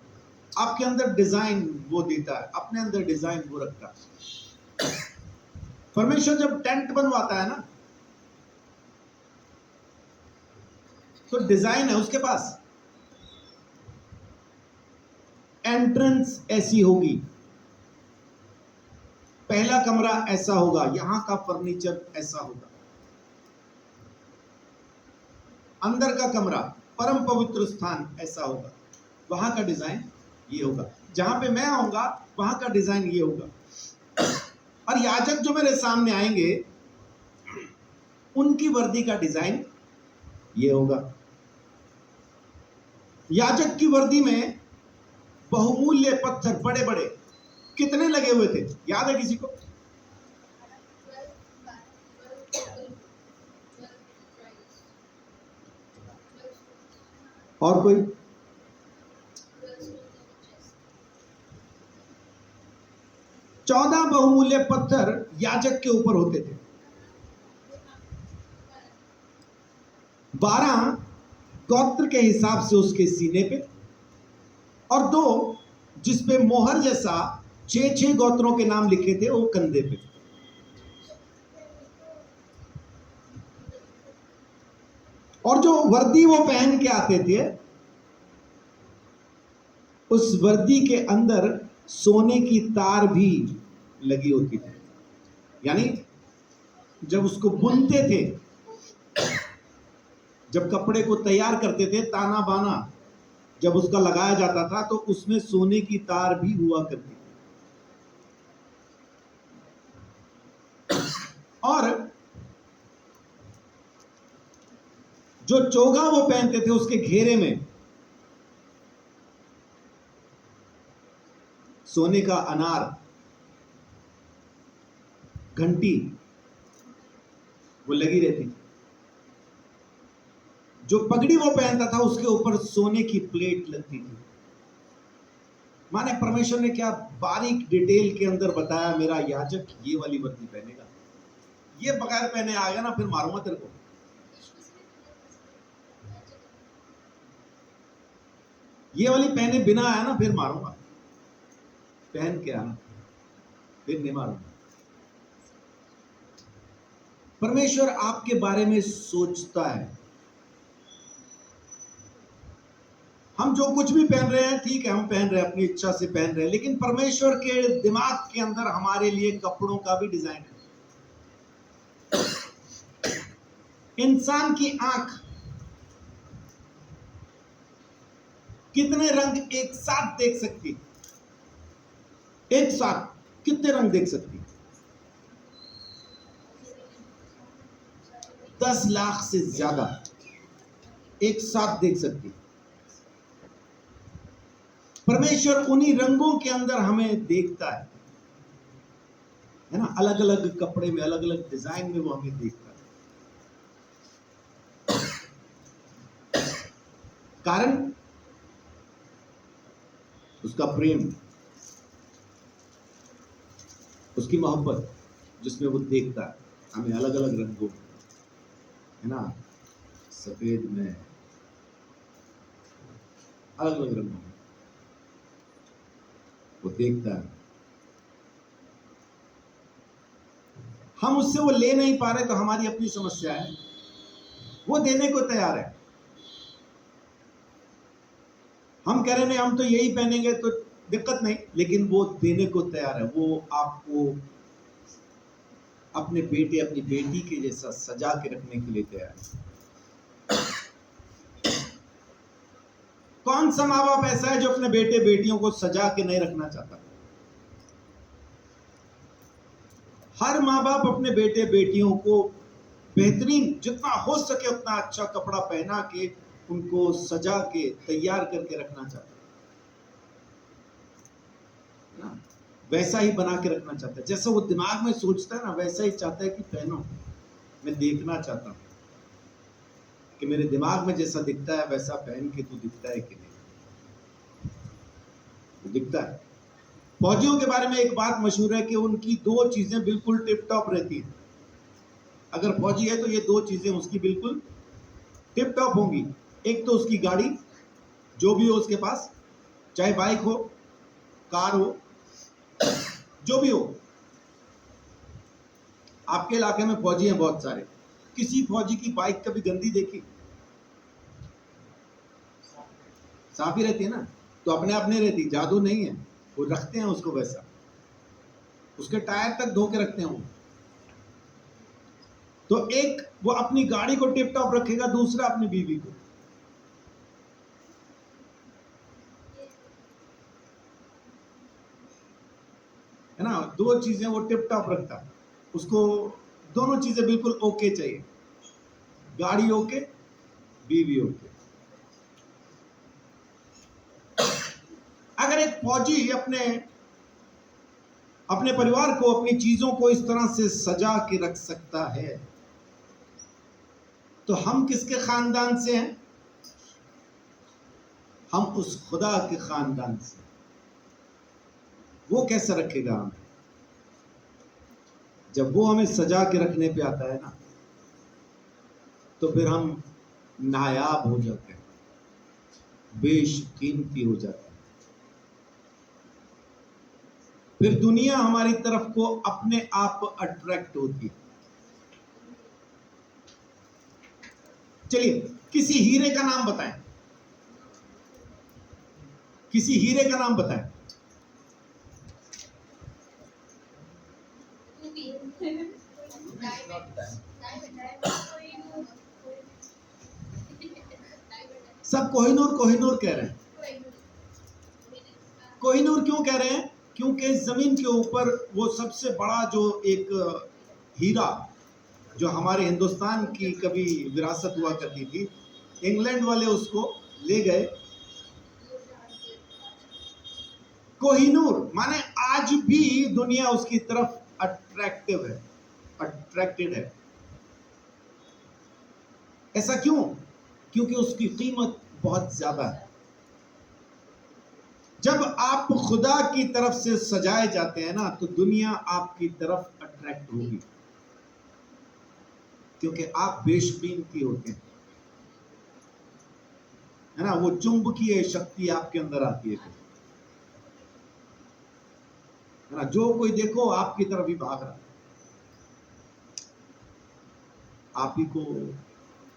आपके अंदर डिजाइन वो देता है, अपने अंदर डिजाइन वो रखता है। परमेश्वर जब टेंट बनवाता है ना, तो डिजाइन है उसके पास। एंट्रेंस ऐसी होगी, पहला कमरा ऐसा होगा, यहां का फर्नीचर ऐसा होगा, अंदर का कमरा परम पवित्र स्थान ऐसा होगा, वहां का डिजाइन ये होगा। जहां पे मैं आऊंगा वहां का डिजाइन ये होगा। और याजक जो मेरे सामने आएंगे उनकी वर्दी का डिजाइन ये होगा। याजक की वर्दी में बहुमूल्य पत्थर बड़े बड़े कितने लगे हुए थे, याद है किसी को? और कोई? चौदह बहुमूल्य पत्थर याजक के ऊपर होते थे। 12 गोत्र के हिसाब से उसके सीने पे, और 2 जिसपे मोहर जैसा 6 गोत्रों के नाम लिखे थे वो कंधे पे। और जो वर्दी वो पहन के आते थे, उस वर्दी के अंदर सोने की तार भी लगी होती थी। यानी जब उसको बुनते थे, जब कपड़े को तैयार करते थे, ताना बाना जब उसका लगाया जाता था तो उसमें सोने की तार भी हुआ करती थी। जो चोगा वो पहनते थे उसके घेरे में सोने का अनार, घंटी वो लगी रहती थी। जो पगड़ी वो पहनता था उसके ऊपर सोने की प्लेट लगती थी। माने परमेश्वर ने क्या बारीक डिटेल के अंदर बताया, मेरा याजक ये वाली वर्दी पहनेगा, ये बगैर पहने आ गया ना फिर मारूंगा तेरे को। ये वाली पहने बिना आया ना फिर मारूंगा, पहन के आना फिर नहीं मारूंगा। परमेश्वर आपके बारे में सोचता है। हम जो कुछ भी पहन रहे हैं ठीक है, हम पहन रहे हैं, अपनी इच्छा से पहन रहे हैं, लेकिन परमेश्वर के दिमाग के अंदर हमारे लिए कपड़ों का भी डिजाइन है। इंसान की आंख कितने रंग एक साथ देख सकती, एक साथ कितने रंग देख सकती? 10 लाख से ज्यादा एक साथ देख सकती। परमेश्वर उन्हीं रंगों के अंदर हमें देखता है ना, अलग अलग कपड़े में, अलग अलग डिजाइन में वो हमें देखता है। कारण उसका प्रेम, उसकी मोहब्बत, जिसमें वो देखता है हमें अलग अलग रंगों में, है ना, सफेद में, अलग अलग रंगों में वो देखता है। हम उससे वो ले नहीं पा रहे तो हमारी अपनी समस्या है, वो देने को तैयार है। हम कह रहे नहीं हम तो यही पहनेंगे तो दिक्कत नहीं, लेकिन वो देने को तैयार है। वो आपको अपने बेटे अपनी बेटी के जैसा सजा के रखने के लिए तैयार है। कौन सा माँ बाप ऐसा है जो अपने बेटे बेटियों को सजा के नहीं रखना चाहता? हर माँ बाप अपने बेटे बेटियों को बेहतरीन जितना हो सके उतना अच्छा कपड़ा पहना के उनको सजा के तैयार करके रखना चाहता है ना, वैसा ही बना के रखना चाहता है। जैसा वो दिमाग में सोचता है ना वैसा ही चाहता है कि पहनो। मैं देखना चाहता हूं कि मेरे दिमाग में जैसा दिखता है वैसा पहन के तू दिखता है कि नहीं। वो दिखता है। फौजियों के बारे में एक बात मशहूर है कि उनकी 2 चीजें बिल्कुल टिप टॉप रहती है। अगर फौजी है तो ये 2 चीजें उसकी बिल्कुल टिप टॉप होंगी। एक तो उसकी गाड़ी, जो भी हो उसके पास, चाहे बाइक हो, कार हो, जो भी हो। आपके इलाके में फौजी हैं बहुत सारे, किसी फौजी की बाइक कभी गंदी देखी? साफ ही रहती है ना। तो अपने आप नहीं रहती, जादू नहीं है, वो रखते हैं उसको वैसा, उसके टायर तक धो के रखते हैं वो। तो एक वो अपनी गाड़ी को टिप टॉप रखेगा, दूसरा अपनी बीवी को। है ना, 2 चीजें वो टिप टॉप रखता है, उसको दोनों चीजें बिल्कुल ओके चाहिए, गाड़ी ओके, बीवी ओके। अगर एक फौजी अपने परिवार को, अपनी चीजों को इस तरह से सजा के रख सकता है, तो हम किसके खानदान से हैं? हम उस खुदा के खानदान से। वो कैसे रखेगा हमें? जब वो हमें सजा के रखने पे आता है ना, तो फिर हम नायाब हो जाते हैं, बेशकीमती हो जाते हैं। फिर दुनिया हमारी तरफ को अपने आप अट्रैक्ट होती है। चलिए किसी हीरे का नाम बताएं, किसी हीरे का नाम बताएं। सब कोहिनूर कोहिनूर कह रहे हैं। कोहिनूर क्यों कह रहे हैं? क्योंकि जमीन के ऊपर वो सबसे बड़ा जो एक हीरा जो हमारे हिंदुस्तान की कभी विरासत हुआ करती थी, इंग्लैंड वाले उसको ले गए कोहिनूर। माने आज भी दुनिया उसकी तरफ अट्रैक्टिव है, अट्रैक्टेड है। ऐसा क्यों? क्योंकि उसकी कीमत बहुत ज्यादा है। जब आप खुदा की तरफ से सजाए जाते हैं ना, तो दुनिया आपकी तरफ अट्रैक्ट होगी, क्योंकि आप बेशकीमती होते हैं, है ना। वो चुंबकीय शक्ति आपके अंदर आती है ना। जो कोई देखो आपकी तरफ ही भाग रहा है, आप ही को,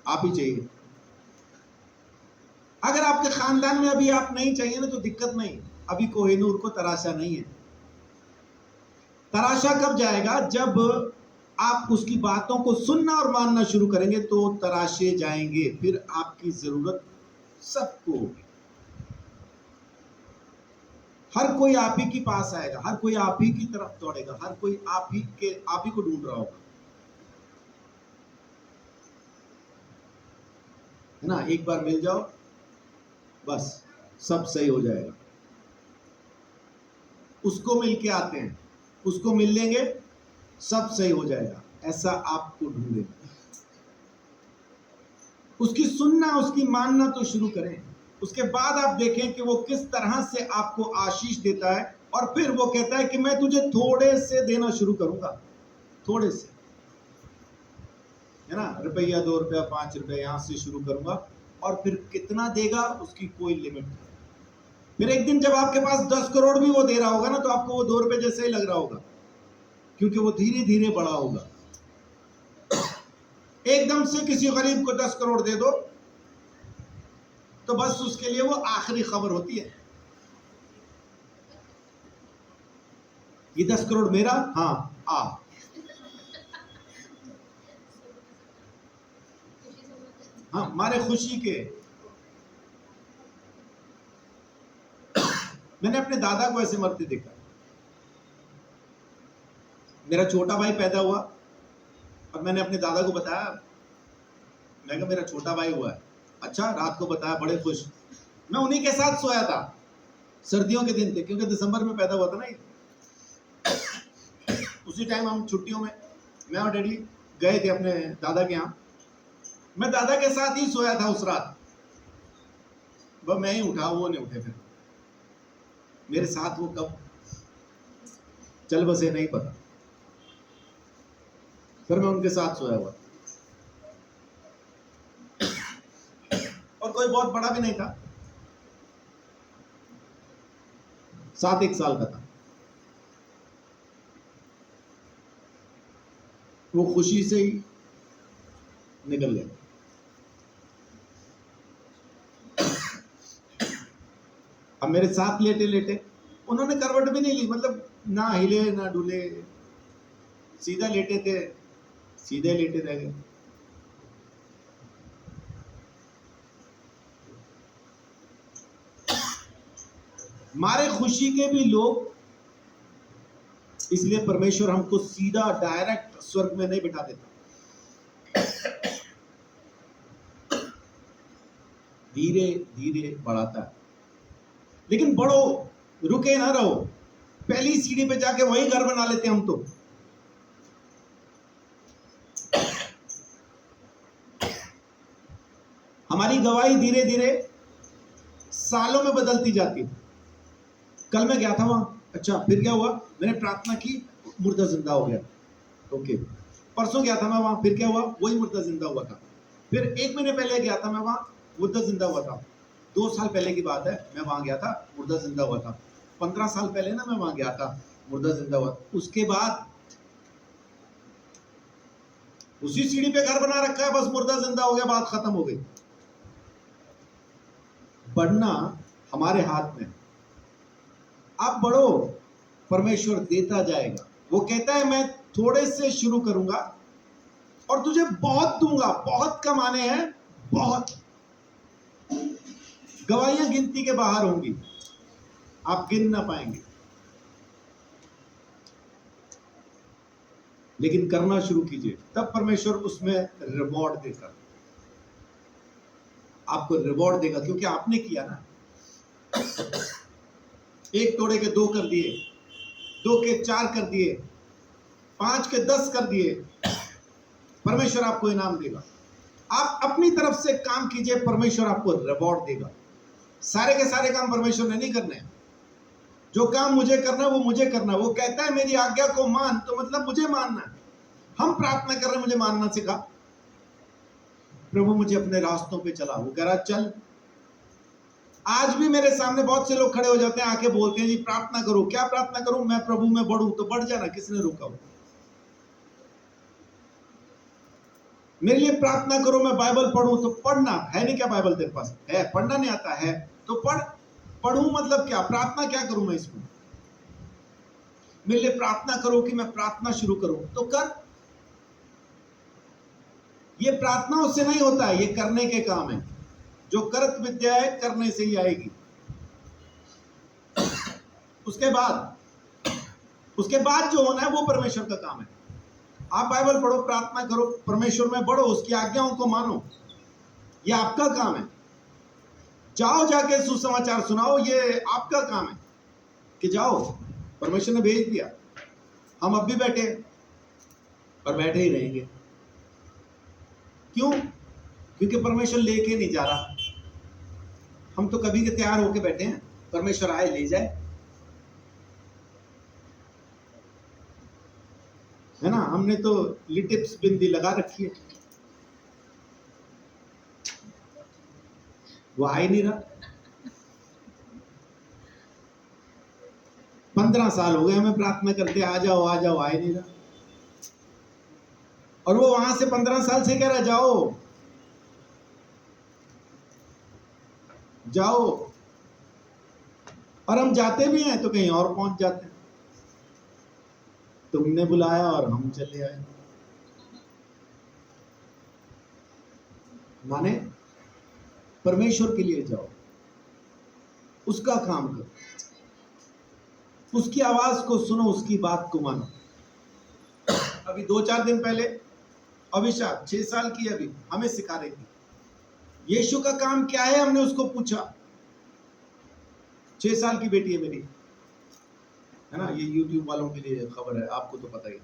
आप ही चाहिए। अगर आपके खानदान में अभी आप नहीं चाहिए ना, तो दिक्कत नहीं। अभी कोहिनूर को तराशा नहीं है। तराशा कब जाएगा? जब आप उसकी बातों को सुनना और मानना शुरू करेंगे, तो तराशे जाएंगे। फिर आपकी जरूरत सबको होगी। हर कोई आप ही के पास आएगा, हर कोई आप ही की तरफ दौड़ेगा, हर कोई आप ही को ढूंढ रहा होगा, है ना। एक बार मिल जाओ, बस सब सही हो जाएगा। उसको मिल के आते हैं, उसको मिल लेंगे, सब सही हो जाएगा, ऐसा आपको ढूंढेगा। उसकी सुनना, उसकी मानना तो शुरू करें। उसके बाद आप देखें कि वो किस तरह से आपको आशीष देता है। और फिर वो कहता है कि मैं तुझे थोड़े से देना शुरू करूंगा, थोड़े से, है ना। रुपया, 2 रुपया, 5 रुपया, यहां से शुरू करूंगा, और फिर कितना देगा उसकी कोई लिमिट नहीं। फिर एक दिन जब आपके पास 10 करोड़ भी वो दे रहा होगा ना, तो आपको वो 2 रुपए जैसे ही लग रहा होगा, क्योंकि वो धीरे धीरे बड़ा होगा। एकदम से किसी गरीब को 10 करोड़ दे दो, तो बस उसके लिए वो आखिरी खबर होती है। ये 10 करोड़ मेरा, हाँ आ। हाँ, मारे खुशी के। मैंने अपने दादा को ऐसे मरते देखा। मेरा छोटा भाई पैदा हुआ, और मैंने अपने दादा को बताया, मैं कहा मेरा छोटा भाई हुआ है। अच्छा, रात को बताया, बड़े खुश। मैं उन्हीं के साथ सोया था, सर्दियों के दिन थे, क्योंकि दिसंबर में पैदा हुआ था ना ये। उसी टाइम हम छुट्टियों में मैं और डैडी गए थे अपने दादा के यहाँ। मैं दादा के साथ ही सोया था उस रात। वह मैं ही उठा, वो नहीं उठे। फिर मेरे साथ वो कब चल बसे नहीं पता। फिर मैं उनके साथ सोया हुआ, और कोई बहुत बड़ा भी नहीं था, 7-1 साल का था। वो खुशी से ही निकल गए। अब मेरे साथ लेटे लेटे उन्होंने करवट भी नहीं ली, मतलब ना हिले ना डुले, सीधा लेटे थे, सीधे लेटे रह गए। मारे खुशी के भी लोग, इसलिए परमेश्वर हमको सीधा डायरेक्ट स्वर्ग में नहीं बिठा देता, धीरे धीरे बढ़ाता है। लेकिन बढ़ो, रुके ना रहो। पहली सीढ़ी पे जाके वही घर बना लेते हम तो। हमारी गवाही धीरे धीरे सालों में बदलती जाती है। कल मैं गया था वहां, अच्छा फिर क्या हुआ, मैंने प्रार्थना की, मुर्दा जिंदा हो गया। ओके, परसों गया था मैं वहां, फिर क्या हुआ, वही मुर्दा जिंदा हुआ था। फिर 1 महीने पहले गया था मैं वहां, मुर्दा जिंदा हुआ था। 2 साल पहले की बात है, मैं वहां गया था, मुर्दा जिंदा हुआ था। 15 साल पहले ना मैं वहां गया था, मुर्दा जिंदा हुआ। उसके बाद उसी सीढ़ी पे घर बना रखा है, बस मुर्दा जिंदा हो गया, बात खत्म हो गई। बढ़ना हमारे हाथ में। आप बढ़ो, परमेश्वर देता जाएगा। वो कहता है मैं थोड़े से शुरू करूंगा और तुझे बहुत दूंगा। बहुत कमाने हैं, बहुत। गवाहियां गिनती के बाहर होंगी, आप गिन ना पाएंगे। लेकिन करना शुरू कीजिए, तब परमेश्वर उसमें रिवॉर्ड देगा, आपको रिवॉर्ड देगा, क्योंकि आपने किया ना। एक तोड़े के 2 कर दिए, 2 के 4 कर दिए, 5 के 10 कर दिए, परमेश्वर आपको इनाम देगा। आप अपनी तरफ से काम कीजिए, परमेश्वर आपको रिवॉर्ड देगा। सारे के सारे काम परमेश्वर ने नहीं करने हैं। जो काम मुझे करना है वो मुझे करना है। वो कहता है मेरी आज्ञा को मान, तो मतलब मुझे मानना है। हम प्रार्थना कर रहे हैं, मुझे मानना सिखा, प्रभु मुझे अपने रास्तों पे चला। वो कह रहा चल। आज भी मेरे सामने बहुत से लोग खड़े हो जाते हैं, आके बोलते हैं जी प्रार्थना करो। क्या प्रार्थना करूं? मैं प्रभु में बढ़ूं। तो बढ़ जाना, किसने रोका हो? मेरे लिए प्रार्थना करो, मैं बाइबल पढ़ूं। तो पढ़ना है नहीं क्या? बाइबल तेरे पास है? पढ़ना नहीं आता है तो पढ़। पढ़ूं मतलब क्या? प्रार्थना क्या करूं मैं इसमें? मेरे लिए प्रार्थना करो कि मैं प्रार्थना शुरू करूं, तो कर। ये प्रार्थना उससे नहीं होता है, ये करने के काम है। जो करत विद्या है करने से ही आएगी। उसके बाद जो होना है वो परमेश्वर का काम है। आप बाइबल पढ़ो, प्रार्थना करो, परमेश्वर में बढ़ो, उसकी आज्ञाओं को मानो, ये आपका काम है। जाओ जाके सुसमाचार सुनाओ, ये आपका काम है कि जाओ, परमेश्वर ने भेज दिया। हम अब भी बैठे और बैठे ही रहेंगे। क्यों? क्योंकि परमेश्वर लेके नहीं जा रहा। हम तो कभी के तैयार होके बैठे हैं, परमेश्वर आए ले जाए, है ना। हमने तो लिटिप्स बिंदी लगा रखी है, वो आ ही नहीं रहा। 15 साल हो गए हमें प्रार्थना करते, आ जाओ आ जाओ, आ ही नहीं रहा। और वो वहां से 15 साल से कह रहा जाओ जाओ, और हम जाते भी हैं तो कहीं और पहुंच जाते हैं। तुमने बुलाया और हम चले आए। माने परमेश्वर के लिए जाओ, उसका काम करो, उसकी आवाज को सुनो, उसकी बात को मानो। अभी 2-4 दिन पहले अभिषा 6 साल की अभी हमें सिखा रही थी यीशु का काम क्या है। हमने उसको पूछा, 6 साल की बेटी है मेरी, है ना। ये YouTube वालों के लिए खबर है, आपको तो पता ही।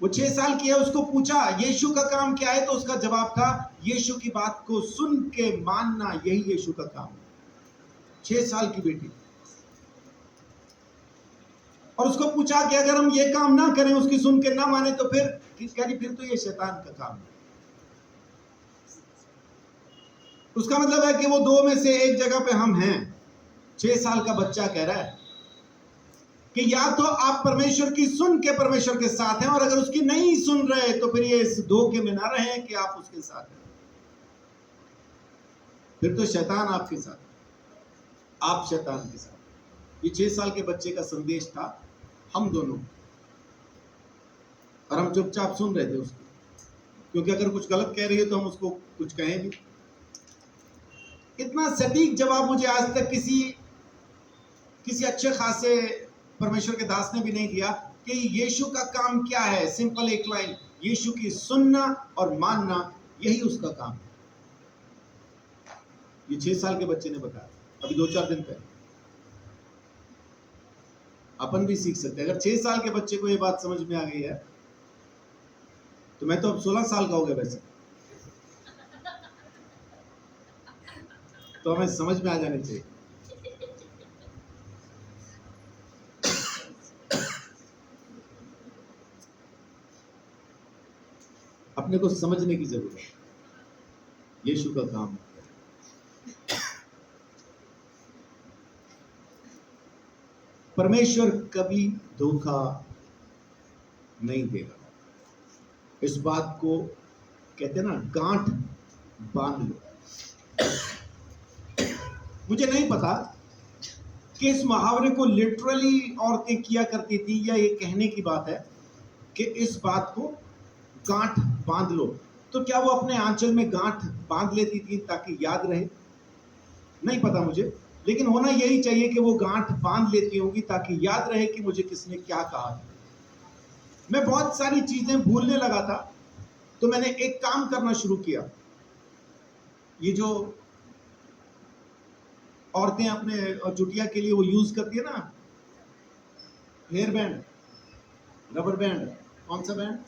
वो 6 साल की है, उसको पूछा यीशु का काम क्या है, तो उसका जवाब था यीशु की बात को सुन के मानना, यही यीशु का काम है। 6 साल की बेटी। और उसको पूछा कि अगर हम ये काम ना करें, उसकी सुन के ना माने, तो फिर कह रही फिर तो ये शैतान का काम है। उसका मतलब है कि वो 2 में से एक जगह पे हम हैं। 6 साल का बच्चा कह रहा है कि या तो आप परमेश्वर की सुन के परमेश्वर के साथ हैं, और अगर उसकी नहीं सुन रहे तो फिर ये इस धोखे में ना रहे कि आप उसके साथ हैं। फिर तो शैतान आपके साथ, आप शैतान के साथ। ये 6 साल के बच्चे का संदेश था हम दोनों, और हम चुपचाप सुन रहे थे उसको, क्योंकि अगर कुछ गलत कह रही है तो हम उसको कुछ कहें भी। इतना सटीक जवाब मुझे आज तक किसी अच्छे खासे परमेश्वर के दास ने भी नहीं दिया कि यीशु का काम क्या है। सिंपल एक लाइन, यीशु की सुनना और मानना, यही उसका काम है। ये 6 साल के बच्चे ने बताया अभी 2-4 दिन पहले। अपन भी सीख सकते हैं। अगर 6 साल के बच्चे को ये बात समझ में आ गई है, तो मैं तो अब 16 साल का हो गया वैसे, तो हमें समझ में आ जानी चाहिए। अपने को समझने की जरूरत है, यीशु का काम है। परमेश्वर कभी धोखा नहीं देगा। इस बात को कहते हैं ना, गांठ बांध लो। मुझे नहीं पता कि इस मुहावरे को लिटरली औरतें किया करती थी या ये कहने की बात है कि इस बात को गांठ बांध लो। तो क्या वो अपने आंचल में गांठ बांध लेती थी ताकि याद रहे? नहीं पता मुझे, लेकिन होना यही चाहिए कि वो गांठ बांध लेती होगी ताकि याद रहे कि मुझे किसने क्या कहा। मैं बहुत सारी चीजें भूलने लगा था, तो मैंने एक काम करना शुरू किया। ये जो औरतें अपने चुटिया के लिए वो यूज करती है ना, हेयर बैंड, रबर बैंड, कौन सा बैंड,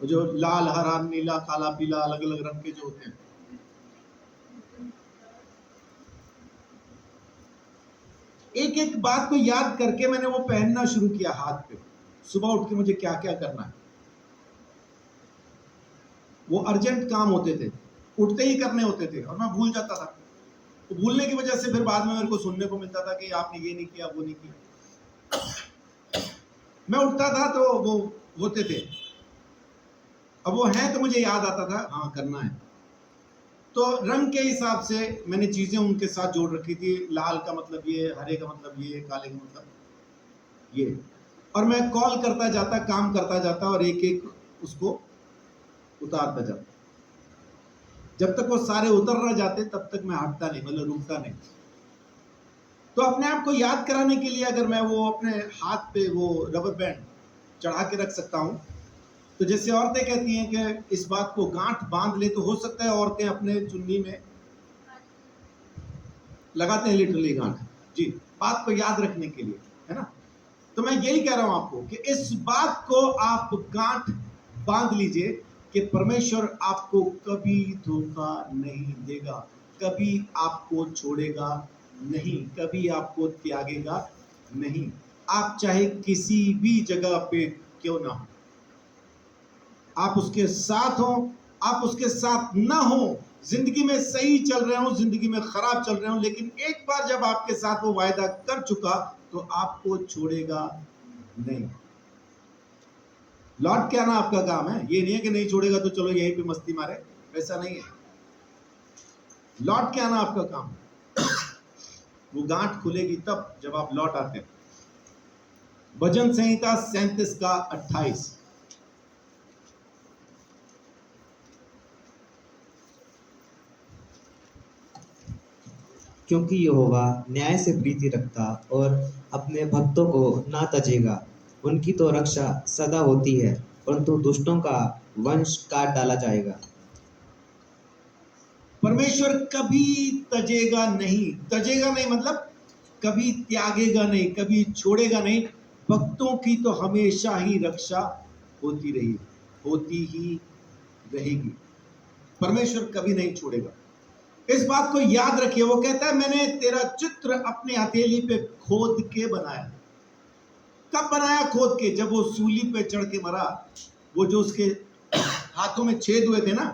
वो जो लाल, हरा, नीला, काला, पीला, अलग अलग रंग के जो होते हैं, एक एक बात को याद करके मैंने वो पहनना शुरू किया हाथ पे। सुबह उठ के मुझे क्या क्या करना है, वो अर्जेंट काम होते थे, उठते ही करने होते थे, और मैं भूल जाता था। तो भूलने की वजह से फिर बाद में मेरे को सुनने को मिलता था कि आपने ये नहीं किया, वो नहीं किया। मैं उठता था तो वो होते थे, अब वो है तो मुझे याद आता था, हाँ करना है। तो रंग के हिसाब से मैंने चीजें उनके साथ जोड़ रखी थी, लाल का मतलब ये, हरे का मतलब ये, काले का मतलब ये, और मैं कॉल करता जाता, काम करता जाता, और एक एक उसको उतारता जाता। जब तक वो सारे उतर ना जाते तब तक मैं हटता नहीं, मतलब रुकता नहीं। तो अपने आप को याद कराने के लिए अगर मैं वो अपने हाथ पे वो रबर बैंड चढ़ा के रख सकता हूँ, तो जैसे औरतें कहती हैं कि इस बात को गांठ बांध ले, तो हो सकता है औरतें अपने चुन्नी में लगाते हैं लिटरली गांठ, जी, बात को याद रखने के लिए, है ना। तो मैं यही कह रहा हूं आपको कि इस बात को आप गांठ बांध लीजिए कि परमेश्वर आपको कभी धोखा नहीं देगा, कभी आपको छोड़ेगा नहीं, कभी आपको त्यागेगा नहीं। आप चाहे किसी भी जगह पे क्यों ना हो, आप उसके साथ हो, आप उसके साथ ना हो, जिंदगी में सही चल रहे हो, जिंदगी में खराब चल रहे हो, लेकिन एक बार जब आपके साथ वो वायदा कर चुका तो आपको छोड़ेगा नहीं। लौट के आना आपका काम है, ये नहीं है कि नहीं छोड़ेगा तो चलो यहीं पे मस्ती मारे, ऐसा नहीं है। लौट के आना आपका काम है। वो गांठ खुलेगी तब जब आप लौट आते हैं। भजन संहिता 37 का 28। क्योंकि यहोवा न्याय से प्रीति रखता और अपने भक्तों को ना तजेगा। उनकी तो रक्षा सदा होती है, परंतु दुष्टों का वंश काट डाला जाएगा। परमेश्वर कभी तजेगा नहीं, तजेगा नहीं मतलब कभी त्यागेगा नहीं, कभी छोड़ेगा नहीं। भक्तों की तो हमेशा ही रक्षा होती रही, होती ही रहेगी। परमेश्वर कभी नहीं छोड़ेगा, इस बात को याद रखिए। वो कहता है मैंने तेरा चित्र अपने हथेली पे खोद के बनाया। कब बनाया खोद के? जब वो सूली पे चढ़ के मरा, वो जो उसके हाथों में छेद हुए थे ना,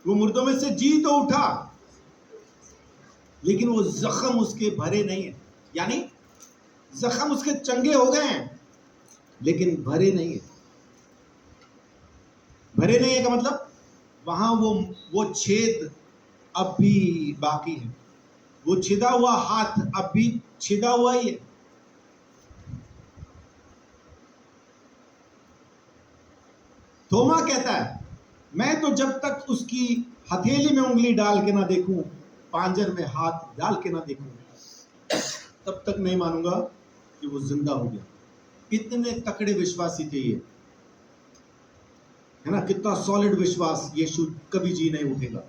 वो मुर्दों में से जी तो उठा, लेकिन वो जख्म उसके भरे नहीं है। यानी जख्म उसके चंगे हो गए हैं, लेकिन भरे नहीं है। भरे नहीं है का मतलब वहां वो छेद अब भी बाकी है, वो छिदा हुआ हाथ अब भी छिदा हुआ ही है। थोमा कहता है मैं तो जब तक उसकी हथेली में उंगली डाल के ना देखूं, पांजर में हाथ डाल के ना देखूं, तब तक नहीं मानूंगा कि वो जिंदा हो गया। कितने तकड़े विश्वासी थे ये, है ना, कितना सॉलिड विश्वास। यीशु कभी जी नहीं उठेगा।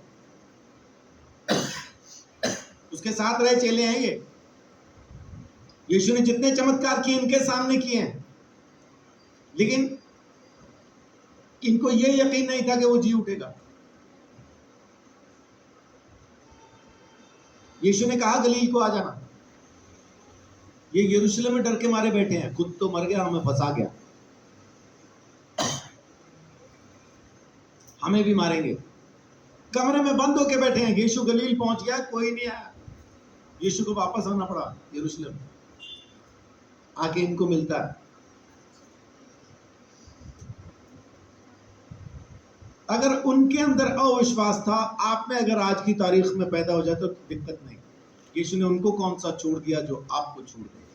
उसके साथ रहे चेले हैं ये। यीशु ने जितने चमत्कार किए इनके सामने किए हैं, लेकिन इनको ये यकीन नहीं था कि वो जी उठेगा। यीशु ने कहा गलील को आ जाना। ये यरूशलेम में डर के मारे बैठे हैं, खुद तो मर गया, हमें फंसा गया, हमें भी मारेंगे। कमरे में बंद होके बैठे हैं। यीशु गलील पहुंच गया, कोई नहीं आया। यीशु को वापस आना पड़ा यरूशलेम। आके इनको मिलता है। अगर उनके अंदर अविश्वास था, आप में अगर आज की तारीख में पैदा हो जाए तो दिक्कत नहीं। यीशु ने उनको कौन सा छोड़ दिया जो आपको छोड़ दिया?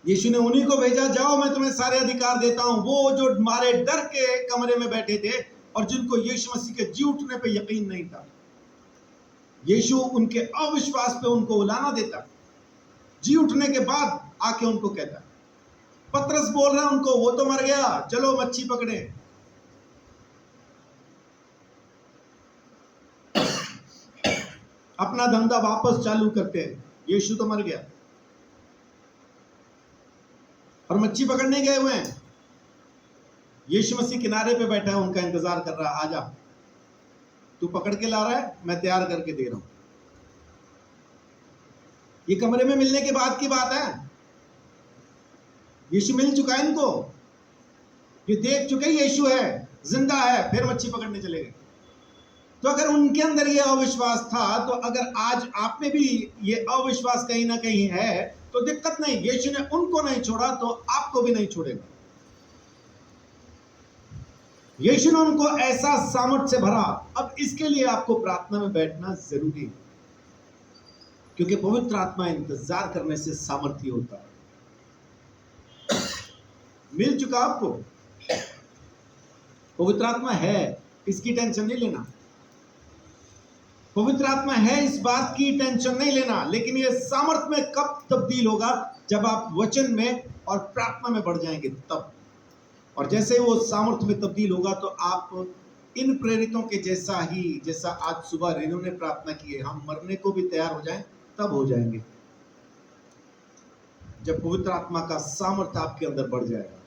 यीशु ने उन्हीं को भेजा, जाओ मैं तुम्हें सारे अधिकार देता हूं। वो जो मारे डर के कमरे में बैठे थे और जिनको यीशु मसीह के जी उठने पे यकीन नहीं था, यीशु उनके अविश्वास पे उनको उलाना देता। जी उठने के बाद आके उनको कहता है। पतरस बोल रहा है उनको, वो तो मर गया, चलो मच्छी पकड़े। अपना धंधा वापस चालू करते हैं, यीशु तो मर गया और मच्छी पकड़ने गए हुए हैं। यीशु मसीह किनारे पे बैठा है, उनका इंतजार कर रहा है, आजा तू पकड़ के ला रहा है, मैं तैयार करके दे रहा हूं। ये कमरे में मिलने के बाद की बात है। यीशु मिल चुका है इनको, ये देख चुके यीशु है, जिंदा है, फिर मच्छी पकड़ने चले गए। तो अगर उनके अंदर ये अविश्वास था, तो अगर आज आप में भी ये अविश्वास कहीं ना कहीं है, तो दिक्कत नहीं, यीशु ने उनको नहीं छोड़ा तो आपको भी नहीं छोड़ेगा। यीशु ने उनको ऐसा सामर्थ से भरा। अब इसके लिए आपको प्रार्थना में बैठना जरूरी है, क्योंकि पवित्र आत्मा इंतजार करने से सामर्थ्य होता है। मिल चुका आपको, पवित्र आत्मा है, इसकी टेंशन नहीं लेना। पवित्र आत्मा है, इस बात की टेंशन नहीं लेना। लेकिन यह सामर्थ में कब तब्दील होगा? जब आप वचन में और प्रार्थना में बढ़ जाएंगे तब। और जैसे वो सामर्थ में तब्दील होगा, तो आप इन प्रेरितों के जैसा ही, जैसा आज सुबह रेनू ने प्रार्थना की है, हम मरने को भी तैयार हो जाएं, तब हो जाएंगे। जब पवित्र आत्मा का सामर्थ आपके अंदर बढ़ जाएगा,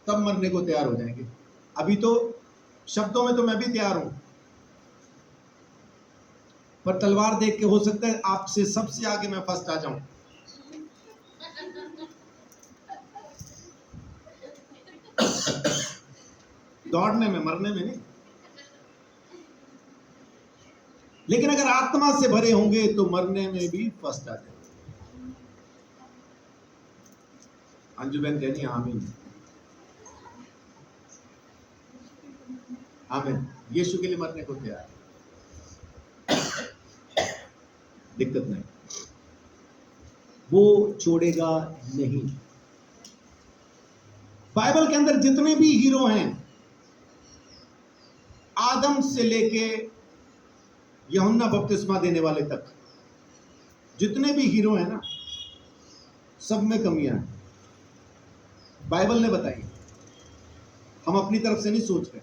तब मरने को तैयार हो जाएंगे। अभी तो शब्दों में तो मैं भी तैयार हूं, पर तलवार देख के हो सकता है आपसे सबसे आगे मैं फर्स्ट आ जाऊं। दौड़ने में, मरने में नहीं। लेकिन अगर आत्मा से भरे होंगे तो मरने में भी फर्स्ट आ जाएंगे। अंजू बहन कहनी आमीन, आमीन। यीशु के लिए मरने को तैयार, दिक्कत नहीं, वो छोड़ेगा नहीं। बाइबल के अंदर जितने भी हीरो हैं, आदम से लेके यूहन्ना बपतिस्मा देने वाले तक, जितने भी हीरो हैं ना, सब में कमियां हैं। बाइबल ने बताई, हम अपनी तरफ से नहीं सोच रहे।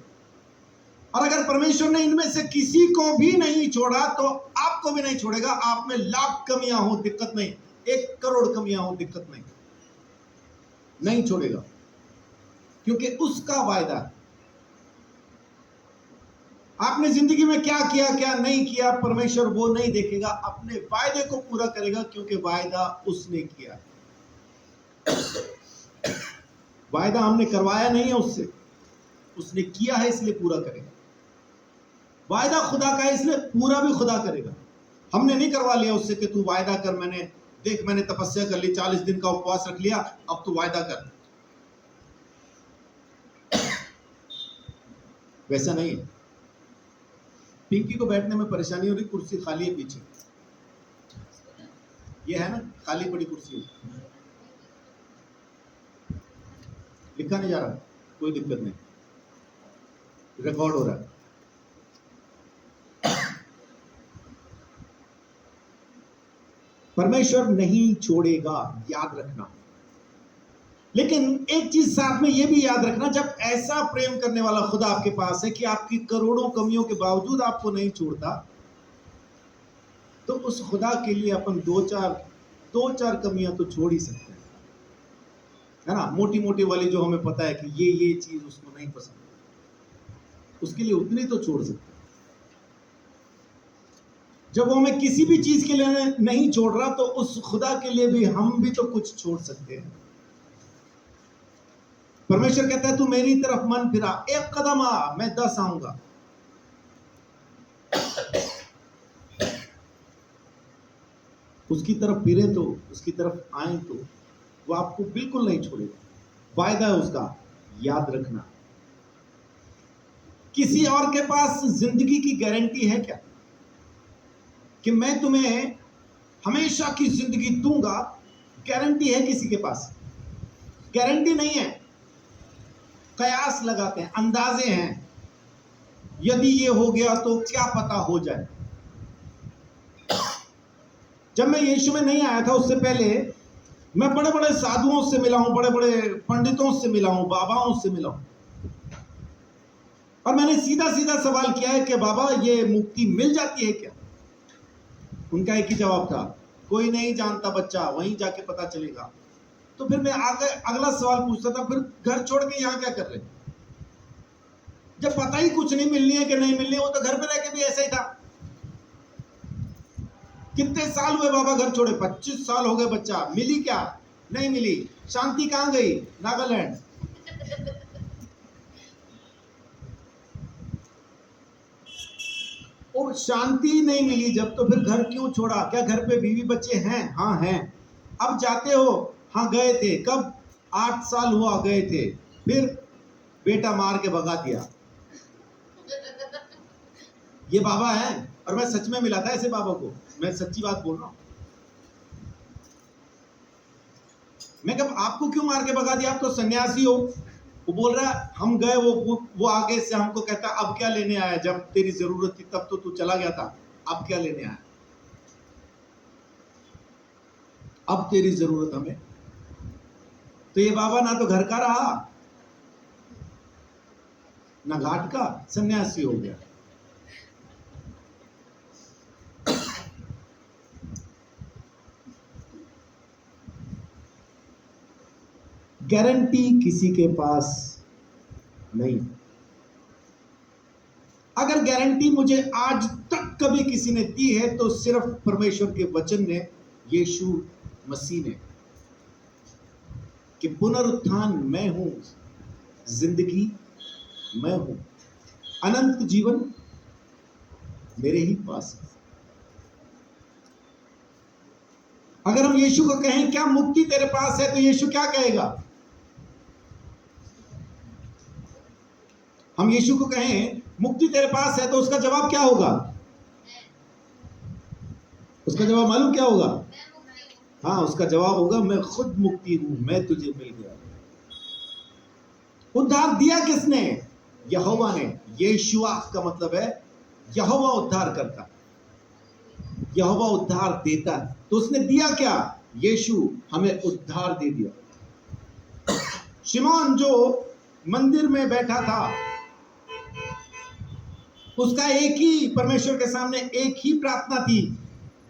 और अगर परमेश्वर ने इनमें से किसी को भी नहीं छोड़ा, तो आपको भी नहीं छोड़ेगा। आप में लाख कमियां हो, दिक्कत नहीं, 1 करोड़ कमियां हो, दिक्कत नहीं, नहीं छोड़ेगा, क्योंकि उसका वायदा है। आपने जिंदगी में क्या किया, क्या नहीं किया, परमेश्वर वो नहीं देखेगा, अपने वायदे को पूरा करेगा, क्योंकि वायदा उसने किया। वायदा हमने करवाया नहीं है उससे, उसने किया है, इसलिए पूरा करेगा। वायदा खुदा का है, इसलिए पूरा भी खुदा करेगा। हमने नहीं करवा लिया उससे कि तू वायदा कर, मैंने तपस्या कर ली, 40 दिन का उपवास रख लिया, अब तू वायदा कर। वैसा नहीं है। पिंकी को बैठने में परेशानी हो रही, कुर्सी खाली है पीछे, ये है ना, खाली पड़ी कुर्सी है, लिखा नहीं जा रहा, कोई दिक्कत नहीं, रिकॉर्ड हो रहा है। परमेश्वर नहीं छोड़ेगा, याद रखना। लेकिन एक चीज साथ में यह भी याद रखना, जब ऐसा प्रेम करने वाला खुदा आपके पास है कि आपकी करोड़ों कमियों के बावजूद आपको नहीं छोड़ता, तो उस खुदा के लिए अपन दो चार कमियां तो छोड़ ही सकते हैं, है ना। मोटी मोटी वाली जो हमें पता है कि ये चीज उसको नहीं पसंद, उसके लिए उतनी तो छोड़ सकते हैं। जब वो हमें किसी भी चीज के लिए नहीं छोड़ रहा, तो उस खुदा के लिए भी हम भी तो कुछ छोड़ सकते हैं। परमेश्वर कहता है, तू मेरी तरफ मन फिरा, 1 कदम आ, मैं 10 आऊंगा। उसकी तरफ फिरे तो, उसकी तरफ आए तो वो आपको बिल्कुल नहीं छोड़ेगा। वायदा है उसका, याद रखना। किसी और के पास जिंदगी की गारंटी है क्या कि मैं तुम्हें हमेशा की जिंदगी दूंगा? गारंटी है किसी के पास? गारंटी नहीं है। कयास लगाते हैं, अंदाजे हैं, यदि ये हो गया तो क्या पता हो जाए। जब मैं यीशु में नहीं आया था, उससे पहले मैं बड़े बड़े साधुओं से मिला हूं, बड़े बड़े पंडितों से मिला हूं, बाबाओं से मिला हूं, और मैंने सीधा सीधा सवाल किया है कि बाबा ये मुक्ति मिल जाती है क्या? उनका एक ही जवाब था, कोई नहीं जानता बच्चा, वहीं जाके पता चलेगा। तो फिर मैं आगे अगला सवाल पूछता था, फिर घर छोड़ के यहाँ क्या कर रहे? जब पता ही कुछ नहीं मिलनी है कि नहीं मिलनी है, वो तो घर पे रह के भी ऐसा ही था। कितने साल हुए बाबा घर छोड़े? 25 साल हो गए। बच्चा मिली क्या? नहीं मिली। शांति कहां गई? नागालैंड। और शांति नहीं मिली जब, तो फिर घर क्यों छोड़ा? क्या घर पे बीवी बच्चे हैं? हाँ हैं। अब जाते हो? हाँ गए थे। कब? 8 साल हुआ गए थे, फिर बेटा मार के भगा दिया। ये बाबा है, और मैं सच में मिला था ऐसे बाबा को, मैं सच्ची बात बोल रहा हूं। मैं कब आपको क्यों मार के भगा दिया? आप तो सन्यासी हो। वो बोल रहा है हम गए, वो आगे से हमको कहता अब क्या लेने आया? जब तेरी जरूरत थी तब तो तू चला गया था, अब क्या लेने आया? अब तेरी जरूरत हमें। तो ये बाबा ना तो घर का रहा ना घाट का, सन्यासी हो गया। गारंटी किसी के पास नहीं। अगर गारंटी मुझे आज तक कभी किसी ने दी है तो सिर्फ परमेश्वर के वचन ने, यीशु मसीह ने, कि पुनरुत्थान मैं हूं, जिंदगी मैं हूं, अनंत जीवन मेरे ही पास है। अगर हम यीशु को कहें क्या मुक्ति तेरे पास है, तो यीशु क्या कहेगा? हम यीशु को कहें मुक्ति तेरे पास है, तो उसका जवाब क्या होगा? उसका जवाब मालूम क्या होगा? हाँ, उसका जवाब होगा मैं खुद मुक्ति हूं, मैं तुझे मिल गया। उद्धार दिया किसने? यहोवा ने। यीशुआ का मतलब है यहोवा उद्धार करता, यहोवा उद्धार देता है। तो उसने दिया क्या? यीशु हमें उद्धार दे दिया। शिमोन जो मंदिर में बैठा था, उसका एक ही परमेश्वर के सामने एक ही प्रार्थना थी,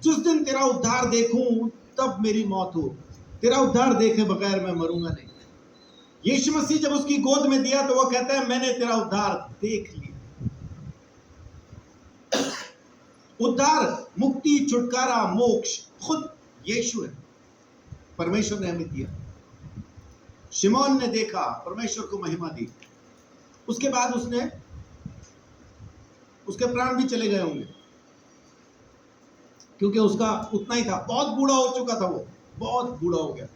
जिस दिन तेरा उद्धार देखूं तब मेरी मौत हो, तेरा उद्धार देखे बगैर मैं मरूंगा नहीं। यीशु मसीह जब उसकी गोद में दिया तो वो कहता है मैंने तेरा उद्धार देख लिया। उद्धार, मुक्ति, छुटकारा, मोक्ष खुद यीशु है, परमेश्वर ने हमें दिया। शिमोन ने देखा, परमेश्वर को महिमा दी, उसके बाद उसके प्राण भी चले गए होंगे, क्योंकि उसका उतना ही था, बहुत बूढ़ा हो चुका था, वो बहुत बूढ़ा हो गया,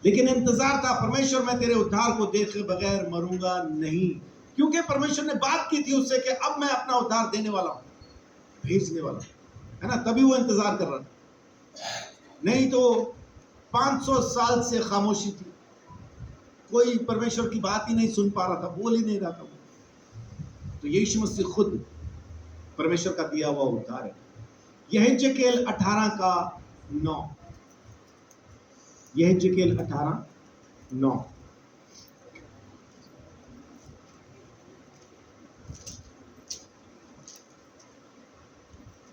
लेकिन इंतजार था, परमेश्वर मैं तेरे उद्धार को देखे बगैर मरूंगा नहीं, क्योंकि परमेश्वर ने बात की थी उससे कि अब मैं अपना उद्धार देने वाला हूं, भेजने वाला है ना, तभी वो इंतजार कर रहा था। नहीं तो 500 साल से खामोशी थी, कोई परमेश्वर की बात ही नहीं सुन पा रहा था, बोल ही नहीं रहा था। तो यीशु मसीह खुद परमेश्वर का दिया हुआ उद्धार है। यहेजकेल 18:9, यहेजकेल 18:9।